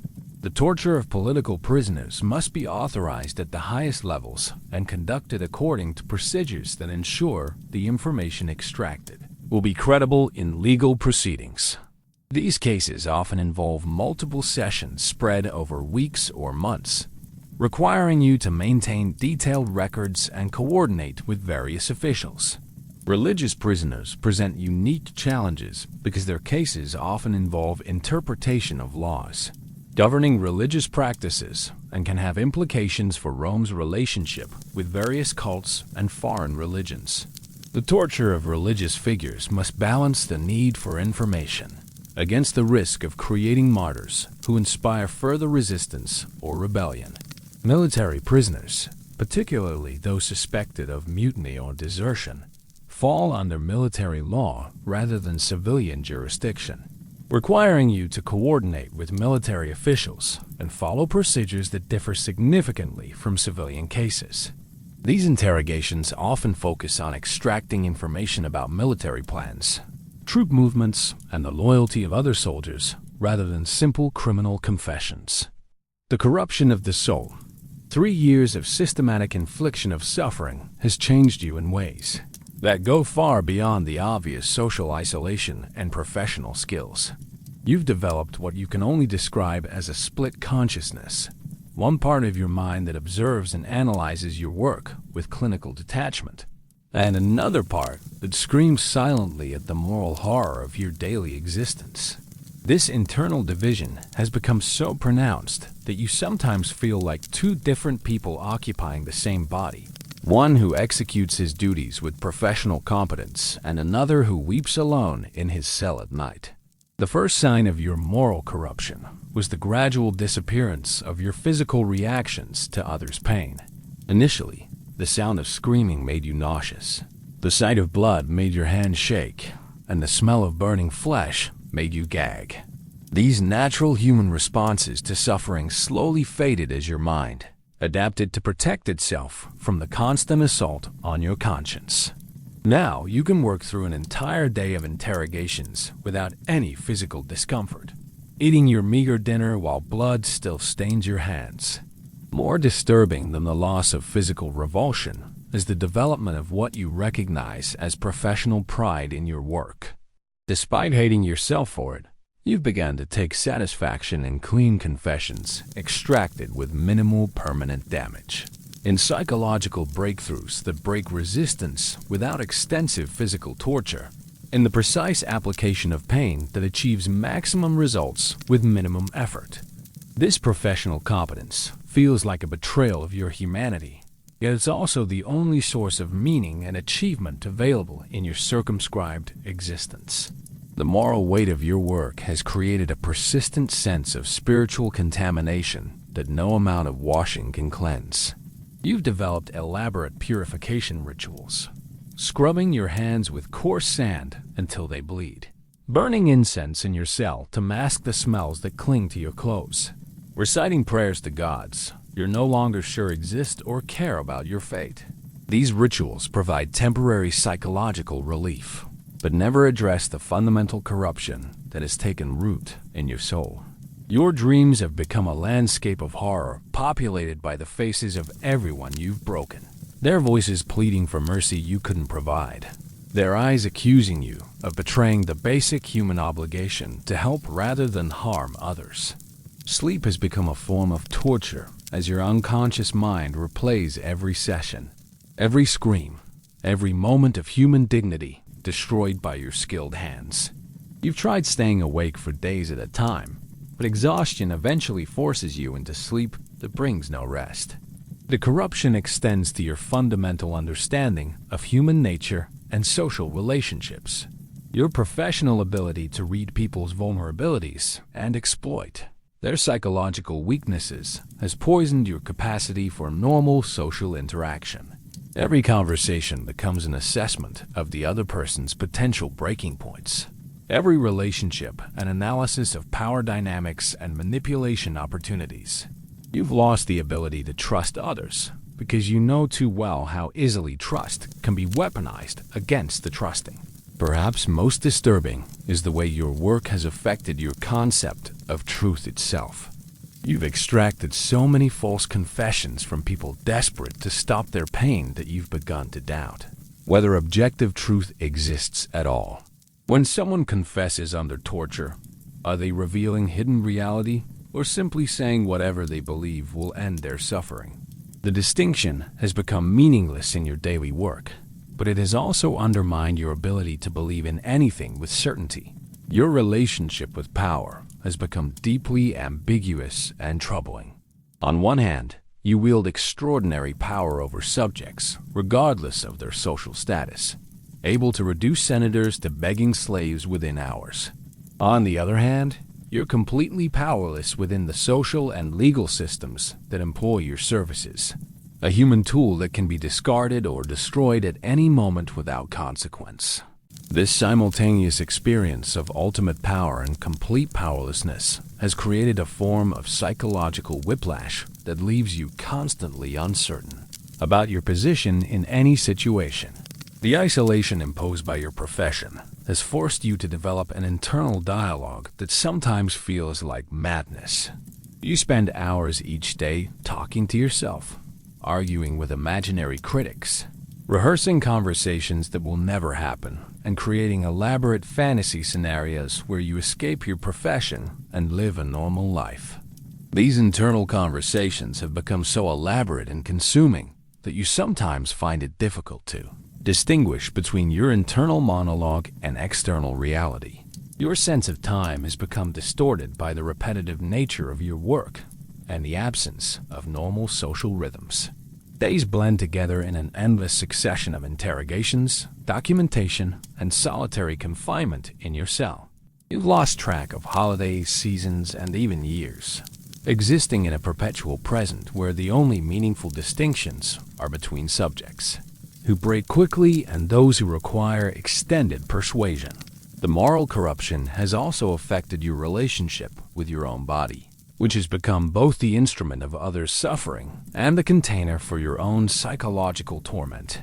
The torture of political prisoners must be authorized at the highest levels and conducted according to procedures that ensure the information extracted will be credible in legal proceedings. These cases often involve multiple sessions spread over weeks or months, requiring you to maintain detailed records and coordinate with various officials. Religious prisoners present unique challenges because their cases often involve interpretation of laws governing religious practices and can have implications for Rome's relationship with various cults and foreign religions. The torture of religious figures must balance the need for information against the risk of creating martyrs who inspire further resistance or rebellion. Military prisoners, particularly those suspected of mutiny or desertion, fall under military law rather than civilian jurisdiction, requiring you to coordinate with military officials and follow procedures that differ significantly from civilian cases. These interrogations often focus on extracting information about military plans, troop movements, and the loyalty of other soldiers rather than simple criminal confessions. The corruption of the soul. 3 years of systematic infliction of suffering has changed you in ways that go far beyond the obvious social isolation and professional skills. You've developed what you can only describe as a split consciousness, one part of your mind that observes and analyzes your work with clinical detachment, and another part that screams silently at the moral horror of your daily existence. This internal division has become so pronounced that you sometimes feel like two different people occupying the same body. One who executes his duties with professional competence, and another who weeps alone in his cell at night. The first sign of your moral corruption was the gradual disappearance of your physical reactions to others' pain. Initially, the sound of screaming made you nauseous. The sight of blood made your hands shake, and the smell of burning flesh made you gag. These natural human responses to suffering slowly faded as your mind adapted to protect itself from the constant assault on your conscience. Now you can work through an entire day of interrogations without any physical discomfort, eating your meager dinner while blood still stains your hands. More disturbing than the loss of physical revulsion is the development of what you recognize as professional pride in your work. Despite hating yourself for it, you've begun to take satisfaction in clean confessions extracted with minimal permanent damage, in psychological breakthroughs that break resistance without extensive physical torture, in the precise application of pain that achieves maximum results with minimum effort. This professional competence feels like a betrayal of your humanity, yet it's also the only source of meaning and achievement available in your circumscribed existence. The moral weight of your work has created a persistent sense of spiritual contamination that no amount of washing can cleanse. You've developed elaborate purification rituals, scrubbing your hands with coarse sand until they bleed, burning incense in your cell to mask the smells that cling to your clothes, reciting prayers to gods you're no longer sure exist or care about your fate. These rituals provide temporary psychological relief, but never address the fundamental corruption that has taken root in your soul. Your dreams have become a landscape of horror populated by the faces of everyone you've broken, their voices pleading for mercy you couldn't provide, their eyes accusing you of betraying the basic human obligation to help rather than harm others. Sleep has become a form of torture as your unconscious mind replays every session, every scream, every moment of human dignity destroyed by your skilled hands. You've tried staying awake for days at a time, but exhaustion eventually forces you into sleep that brings no rest. The corruption extends to your fundamental understanding of human nature and social relationships, your professional ability to read people's vulnerabilities and exploit their psychological weaknesses has poisoned your capacity for normal social interaction. Every conversation becomes an assessment of the other person's potential breaking points. Every relationship an analysis of power dynamics and manipulation opportunities. You've lost the ability to trust others because you know too well how easily trust can be weaponized against the trusting. Perhaps most disturbing is the way your work has affected your concept of truth itself. You've extracted so many false confessions from people desperate to stop their pain that you've begun to doubt whether objective truth exists at all. When someone confesses under torture, are they revealing hidden reality or simply saying whatever they believe will end their suffering? The distinction has become meaningless in your daily work, but it has also undermined your ability to believe in anything with certainty. Your relationship with power has become deeply ambiguous and troubling. On one hand, you wield extraordinary power over subjects, regardless of their social status, able to reduce senators to begging slaves within hours. On the other hand, you're completely powerless within the social and legal systems that employ your services, a human tool that can be discarded or destroyed at any moment without consequence. This simultaneous experience of ultimate power and complete powerlessness has created a form of psychological whiplash that leaves you constantly uncertain about your position in any situation. The isolation imposed by your profession has forced you to develop an internal dialogue that sometimes feels like madness. You spend hours each day talking to yourself, arguing with imaginary critics, rehearsing conversations that will never happen, and creating elaborate fantasy scenarios where you escape your profession and live a normal life. These internal conversations have become so elaborate and consuming that you sometimes find it difficult to distinguish between your internal monologue and external reality. Your sense of time has become distorted by the repetitive nature of your work and the absence of normal social rhythms. Days blend together in an endless succession of interrogations, documentation, and solitary confinement in your cell. You've lost track of holidays, seasons, and even years, existing in a perpetual present where the only meaningful distinctions are between subjects who break quickly and those who require extended persuasion. The moral corruption has also affected your relationship with your own body, which has become both the instrument of others' suffering and the container for your own psychological torment.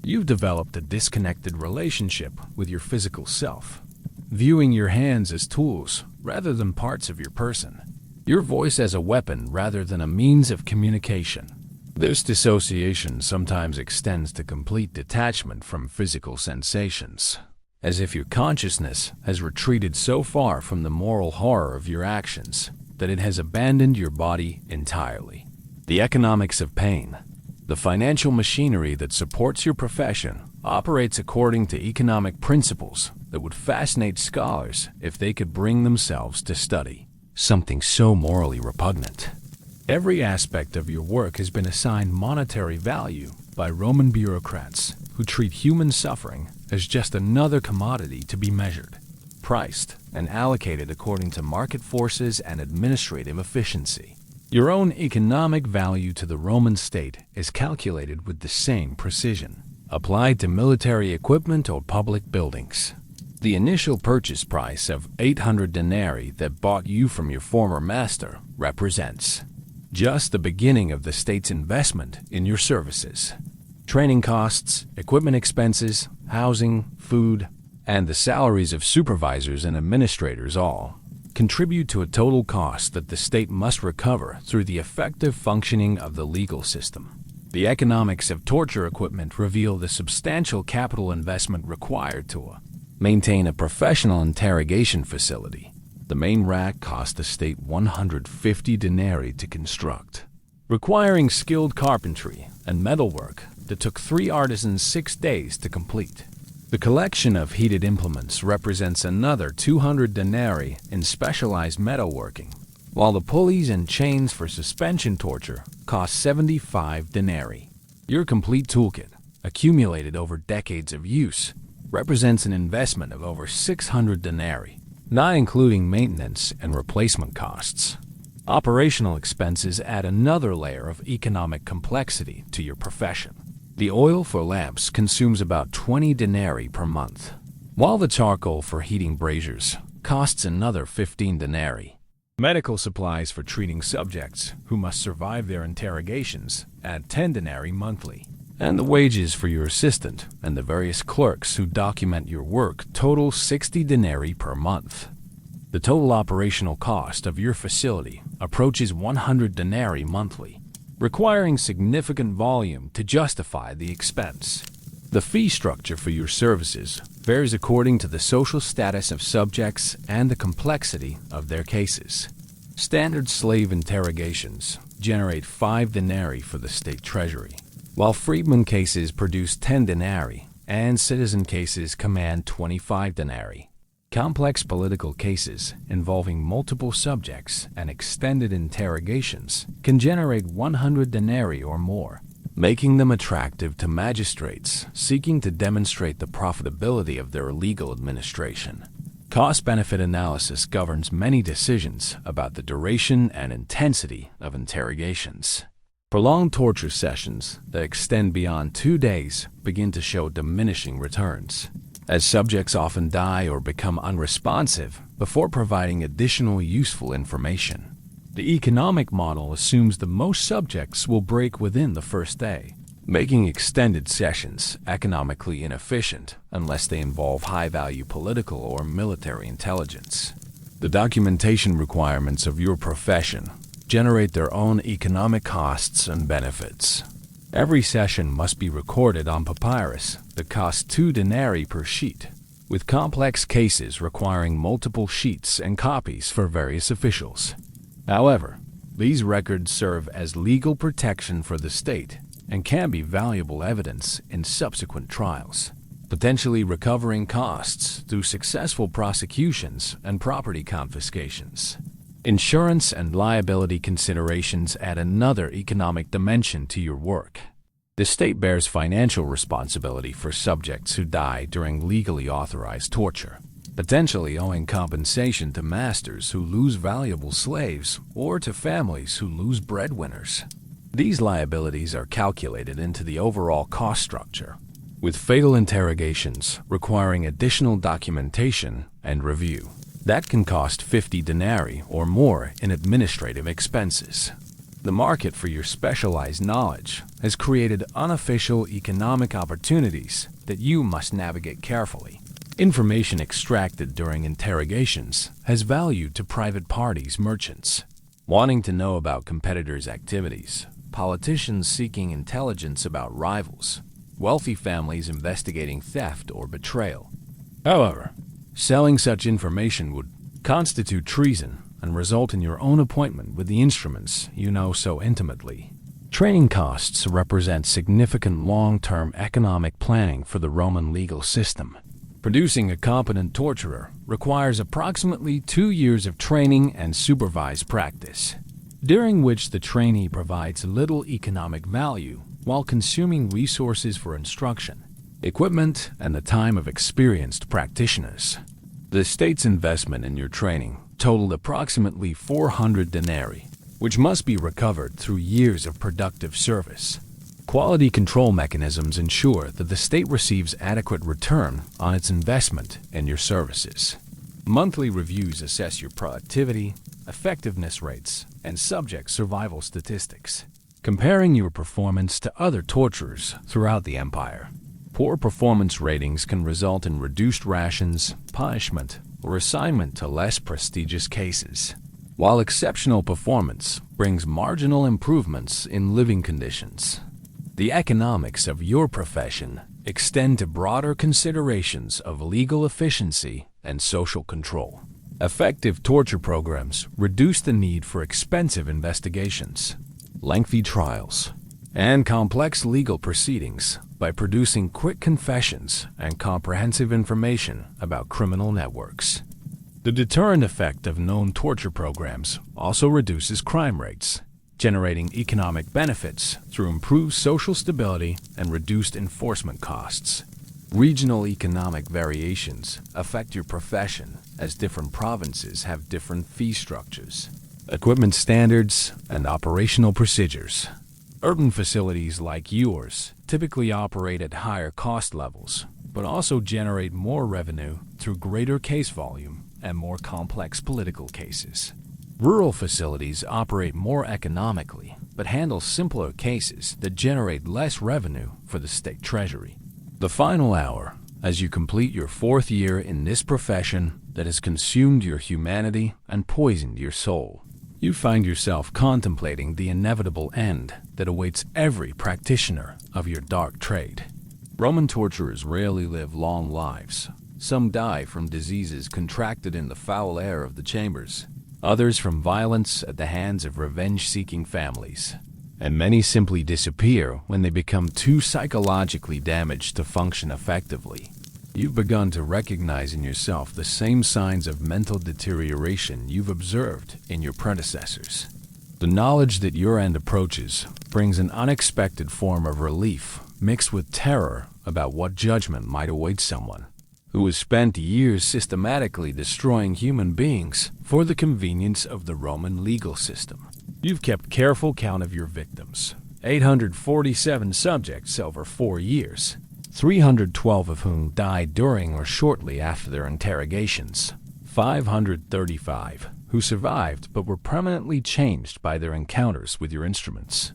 You've developed a disconnected relationship with your physical self, viewing your hands as tools rather than parts of your person, your voice as a weapon rather than a means of communication. This dissociation sometimes extends to complete detachment from physical sensations, as if your consciousness has retreated so far from the moral horror of your actions that it has abandoned your body entirely. The economics of pain. The financial machinery that supports your profession operates according to economic principles that would fascinate scholars if they could bring themselves to study something so morally repugnant. Every aspect of your work has been assigned monetary value by Roman bureaucrats who treat human suffering as just another commodity to be measured, priced, and allocated according to market forces and administrative efficiency. Your own economic value to the Roman state is calculated with the same precision, applied to military equipment or public buildings. The initial purchase price of 800 denarii that bought you from your former master represents just the beginning of the state's investment in your services. Training costs, equipment expenses, housing, food, and the salaries of supervisors and administrators all contribute to a total cost that the state must recover through the effective functioning of the legal system. The economics of torture equipment reveal the substantial capital investment required to maintain a professional interrogation facility. The main rack cost the state 150 denarii to construct, requiring skilled carpentry and metalwork that took 3 artisans 6 days to complete. The collection of heated implements represents another 200 denarii in specialized metalworking, while the pulleys and chains for suspension torture cost 75 denarii. Your complete toolkit, accumulated over decades of use, represents an investment of over 600 denarii, not including maintenance and replacement costs. Operational expenses add another layer of economic complexity to your profession. The oil for lamps consumes about 20 denarii per month, while the charcoal for heating braziers costs another 15 denarii. Medical supplies for treating subjects who must survive their interrogations add 10 denarii monthly, and the wages for your assistant and the various clerks who document your work total 60 denarii per month. The total operational cost of your facility approaches 100 denarii monthly, requiring significant volume to justify the expense. The fee structure for your services varies according to the social status of subjects and the complexity of their cases. Standard slave interrogations generate 5 denarii for the state treasury, while freedmen cases produce 10 denarii and citizen cases command 25 denarii. Complex political cases involving multiple subjects and extended interrogations can generate 100 denarii or more, making them attractive to magistrates seeking to demonstrate the profitability of their legal administration. Cost-benefit analysis governs many decisions about the duration and intensity of interrogations. Prolonged torture sessions that extend beyond 2 days begin to show diminishing returns, as subjects often die or become unresponsive before providing additional useful information. The economic model assumes that most subjects will break within the first day, making extended sessions economically inefficient unless they involve high-value political or military intelligence. The documentation requirements of your profession generate their own economic costs and benefits. Every session must be recorded on papyrus that costs 2 denarii per sheet, with complex cases requiring multiple sheets and copies for various officials. However, these records serve as legal protection for the state and can be valuable evidence in subsequent trials, potentially recovering costs through successful prosecutions and property confiscations. Insurance and liability considerations add another economic dimension to your work. The state bears financial responsibility for subjects who die during legally authorized torture, potentially owing compensation to masters who lose valuable slaves or to families who lose breadwinners. These liabilities are calculated into the overall cost structure, with fatal interrogations requiring additional documentation and review. That can cost 50 denarii or more in administrative expenses. The market for your specialized knowledge has created unofficial economic opportunities that you must navigate carefully. Information extracted during interrogations has value to private parties, merchants wanting to know about competitors' activities, politicians seeking intelligence about rivals, wealthy families investigating theft or betrayal. However, selling such information would constitute treason and result in your own appointment with the instruments you know so intimately. Training costs represent significant long-term economic planning for the Roman legal system. Producing a competent torturer requires approximately 2 years of training and supervised practice, during which the trainee provides little economic value while consuming resources for instruction, equipment, and the time of experienced practitioners. The state's investment in your training totaled approximately 400 denarii, which must be recovered through years of productive service. Quality control mechanisms ensure that the state receives adequate return on its investment in your services. Monthly reviews assess your productivity, effectiveness rates, and subject survival statistics, comparing your performance to other torturers throughout the empire. Poor performance ratings can result in reduced rations, punishment, or assignment to less prestigious cases, while exceptional performance brings marginal improvements in living conditions. The economics of your profession extend to broader considerations of legal efficiency and social control. Effective torture programs reduce the need for expensive investigations, lengthy trials, and complex legal proceedings by producing quick confessions and comprehensive information about criminal networks. The deterrent effect of known torture programs also reduces crime rates, generating economic benefits through improved social stability and reduced enforcement costs. Regional economic variations affect your profession as different provinces have different fee structures, equipment standards, and operational procedures. Urban facilities like yours typically operate at higher cost levels, but also generate more revenue through greater case volume and more complex political cases. Rural facilities operate more economically, but handle simpler cases that generate less revenue for the state treasury. The final hour, as you complete your 4th year in this profession that has consumed your humanity and poisoned your soul, you find yourself contemplating the inevitable end that awaits every practitioner of your dark trade. Roman torturers rarely live long lives. Some die from diseases contracted in the foul air of the chambers, others from violence at the hands of revenge-seeking families, and many simply disappear when they become too psychologically damaged to function effectively. You've begun to recognize in yourself the same signs of mental deterioration you've observed in your predecessors. The knowledge that your end approaches brings an unexpected form of relief mixed with terror about what judgment might await someone who has spent years systematically destroying human beings for the convenience of the Roman legal system. You've kept careful count of your victims, 847 subjects over 4 years, 312 of whom died during or shortly after their interrogations, 535 who survived but were permanently changed by their encounters with your instruments.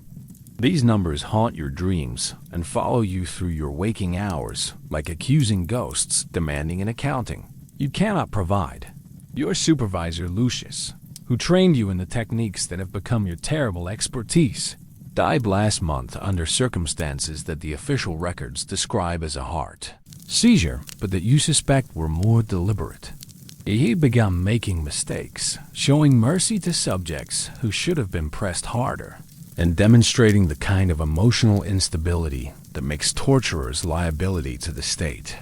These numbers haunt your dreams and follow you through your waking hours like accusing ghosts demanding an accounting you cannot provide. Your supervisor, Lucius, who trained you in the techniques that have become your terrible expertise, died last month under circumstances that the official records describe as a heart seizure, but that you suspect were more deliberate. He began making mistakes, showing mercy to subjects who should have been pressed harder, and demonstrating the kind of emotional instability that makes torturers liability to the state.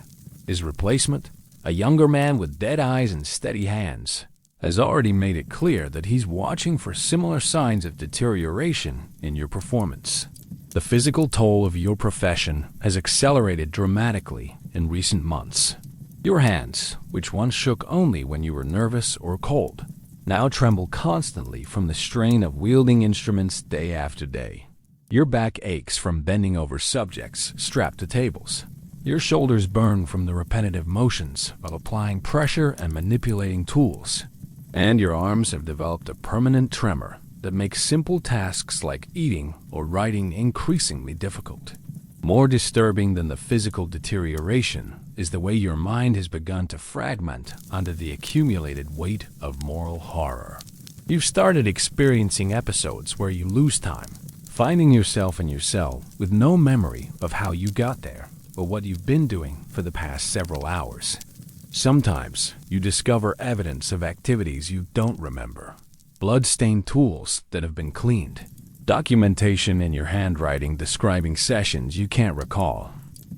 His replacement, a younger man with dead eyes and steady hands, has already made it clear that he's watching for similar signs of deterioration in your performance. The physical toll of your profession has accelerated dramatically in recent months. Your hands, which once shook only when you were nervous or cold, now tremble constantly from the strain of wielding instruments day after day. Your back aches from bending over subjects strapped to tables, Your shoulders burn from the repetitive motions of applying pressure and manipulating tools, and your arms have developed a permanent tremor that makes simple tasks like eating or writing increasingly difficult. More disturbing than the physical deterioration is the way your mind has begun to fragment under the accumulated weight of moral horror. You've started experiencing episodes where you lose time, finding yourself in your cell with no memory of how you got there or what you've been doing for the past several hours. Sometimes you discover evidence of activities you don't remember, blood-stained tools that have been cleaned, documentation in your handwriting describing sessions you can't recall,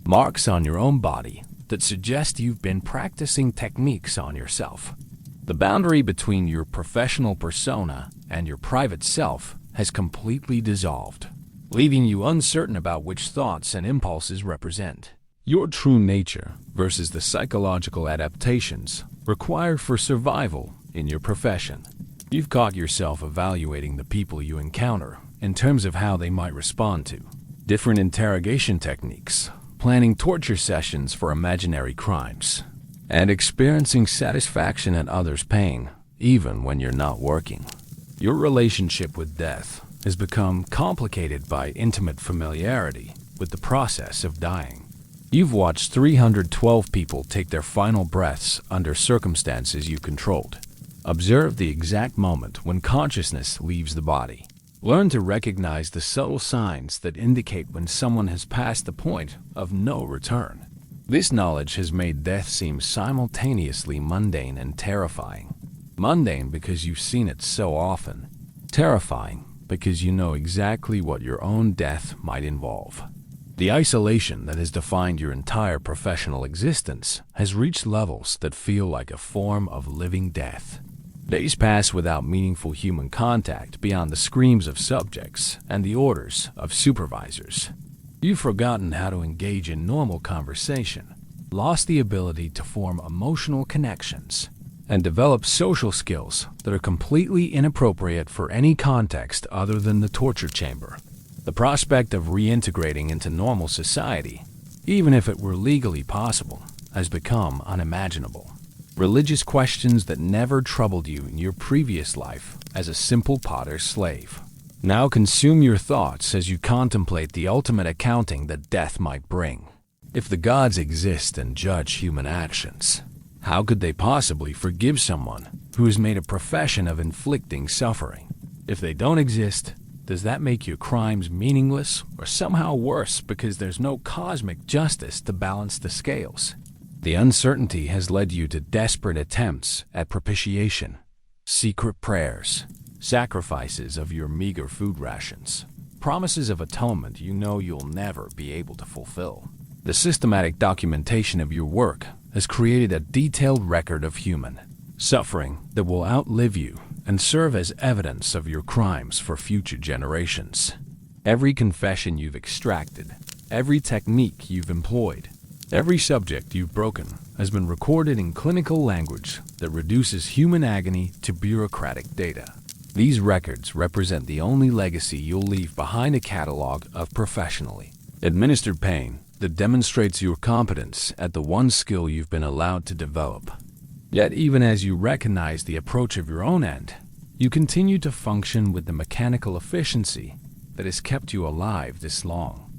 marks on your own body that suggest you've been practicing techniques on yourself. The boundary between your professional persona and your private self has completely dissolved, leaving you uncertain about which thoughts and impulses represent your true nature versus the psychological adaptations required for survival in your profession. You've caught yourself evaluating the people you encounter in terms of how they might respond to different interrogation techniques, planning torture sessions for imaginary crimes, and experiencing satisfaction at others' pain, even when you're not working. Your relationship with death has become complicated by intimate familiarity with the process of dying. You've watched 312 people take their final breaths under circumstances you controlled. Observe the exact moment when consciousness leaves the body. Learn to recognize the subtle signs that indicate when someone has passed the point of no return. This knowledge has made death seem simultaneously mundane and terrifying. Mundane because you've seen it so often. Terrifying because you know exactly what your own death might involve. The isolation that has defined your entire professional existence has reached levels that feel like a form of living death. Days pass without meaningful human contact beyond the screams of subjects and the orders of supervisors. You've forgotten how to engage in normal conversation, lost the ability to form emotional connections, and develop social skills that are completely inappropriate for any context other than the torture chamber. The prospect of reintegrating into normal society, even if it were legally possible, has become unimaginable. Religious questions that never troubled you in your previous life as a simple potter's slave now consume your thoughts as you contemplate the ultimate accounting that death might bring. If the gods exist and judge human actions, how could they possibly forgive someone who has made a profession of inflicting suffering? If they don't exist, does that make your crimes meaningless or somehow worse because there's no cosmic justice to balance the scales? The uncertainty has led you to desperate attempts at propitiation, secret prayers, sacrifices of your meager food rations, promises of atonement you know you'll never be able to fulfill. The systematic documentation of your work has created a detailed record of human suffering that will outlive you and serve as evidence of your crimes for future generations. Every confession you've extracted, every technique you've employed, every subject you've broken has been recorded in clinical language that reduces human agony to bureaucratic data. These records represent the only legacy you'll leave behind, a catalog of professionally administered pain that demonstrates your competence at the one skill you've been allowed to develop. Yet even as you recognize the approach of your own end, you continue to function with the mechanical efficiency that has kept you alive this long.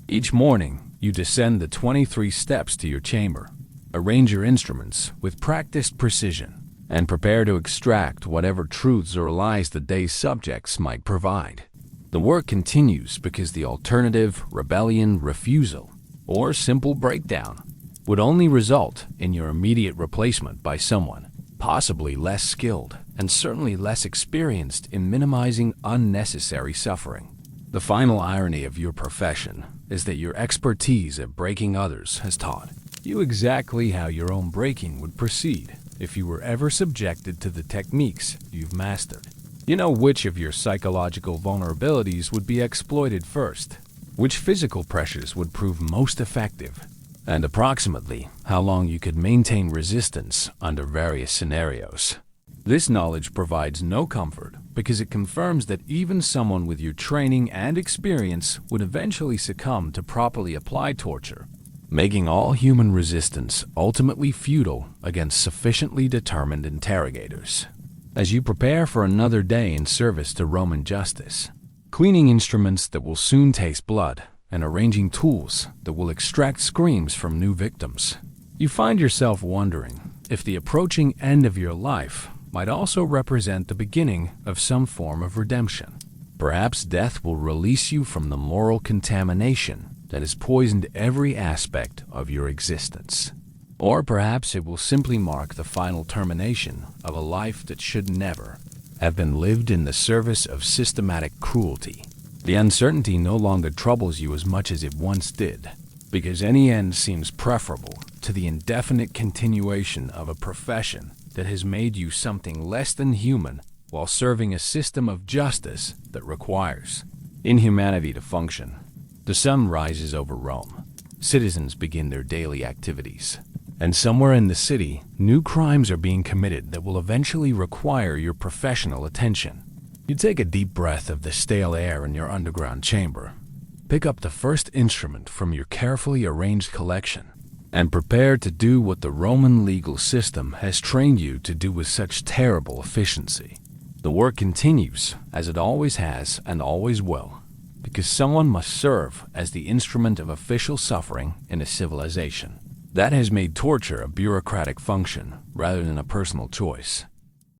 Each morning, you descend the 23 steps to your chamber, arrange your instruments with practiced precision, and prepare to extract whatever truths or lies the day's subjects might provide. The work continues because the alternative, rebellion, refusal, or simple breakdown would only result in your immediate replacement by someone possibly less skilled and certainly less experienced in minimizing unnecessary suffering. The final irony of your profession is that your expertise at breaking others has taught you exactly how your own breaking would proceed if you were ever subjected to the techniques you've mastered. You know which of your psychological vulnerabilities would be exploited first, which physical pressures would prove most effective, and approximately how long you could maintain resistance under various scenarios. This knowledge provides no comfort because it confirms that even someone with your training and experience would eventually succumb to properly applied torture. making all human resistance ultimately futile against sufficiently determined interrogators. As you prepare for another day in service to Roman justice, cleaning instruments that will soon taste blood, and arranging tools that will extract screams from new victims, you find yourself wondering if the approaching end of your life might also represent the beginning of some form of redemption. Perhaps death will release you from the moral contamination that has poisoned every aspect of your existence. Or perhaps it will simply mark the final termination of a life that should never have been lived in the service of systematic cruelty. The uncertainty no longer troubles you as much as it once did, because any end seems preferable to the indefinite continuation of a profession that has made you something less than human while serving a system of justice that requires inhumanity to function. The sun rises over Rome. Citizens begin their daily activities. And somewhere in the city, new crimes are being committed that will eventually require your professional attention. You take a deep breath of the stale air in your underground chamber, pick up the first instrument from your carefully arranged collection, and prepare to do what the Roman legal system has trained you to do with such terrible efficiency. The work continues, as it always has and always will, because someone must serve as the instrument of official suffering in a civilization that has made torture a bureaucratic function rather than a personal choice.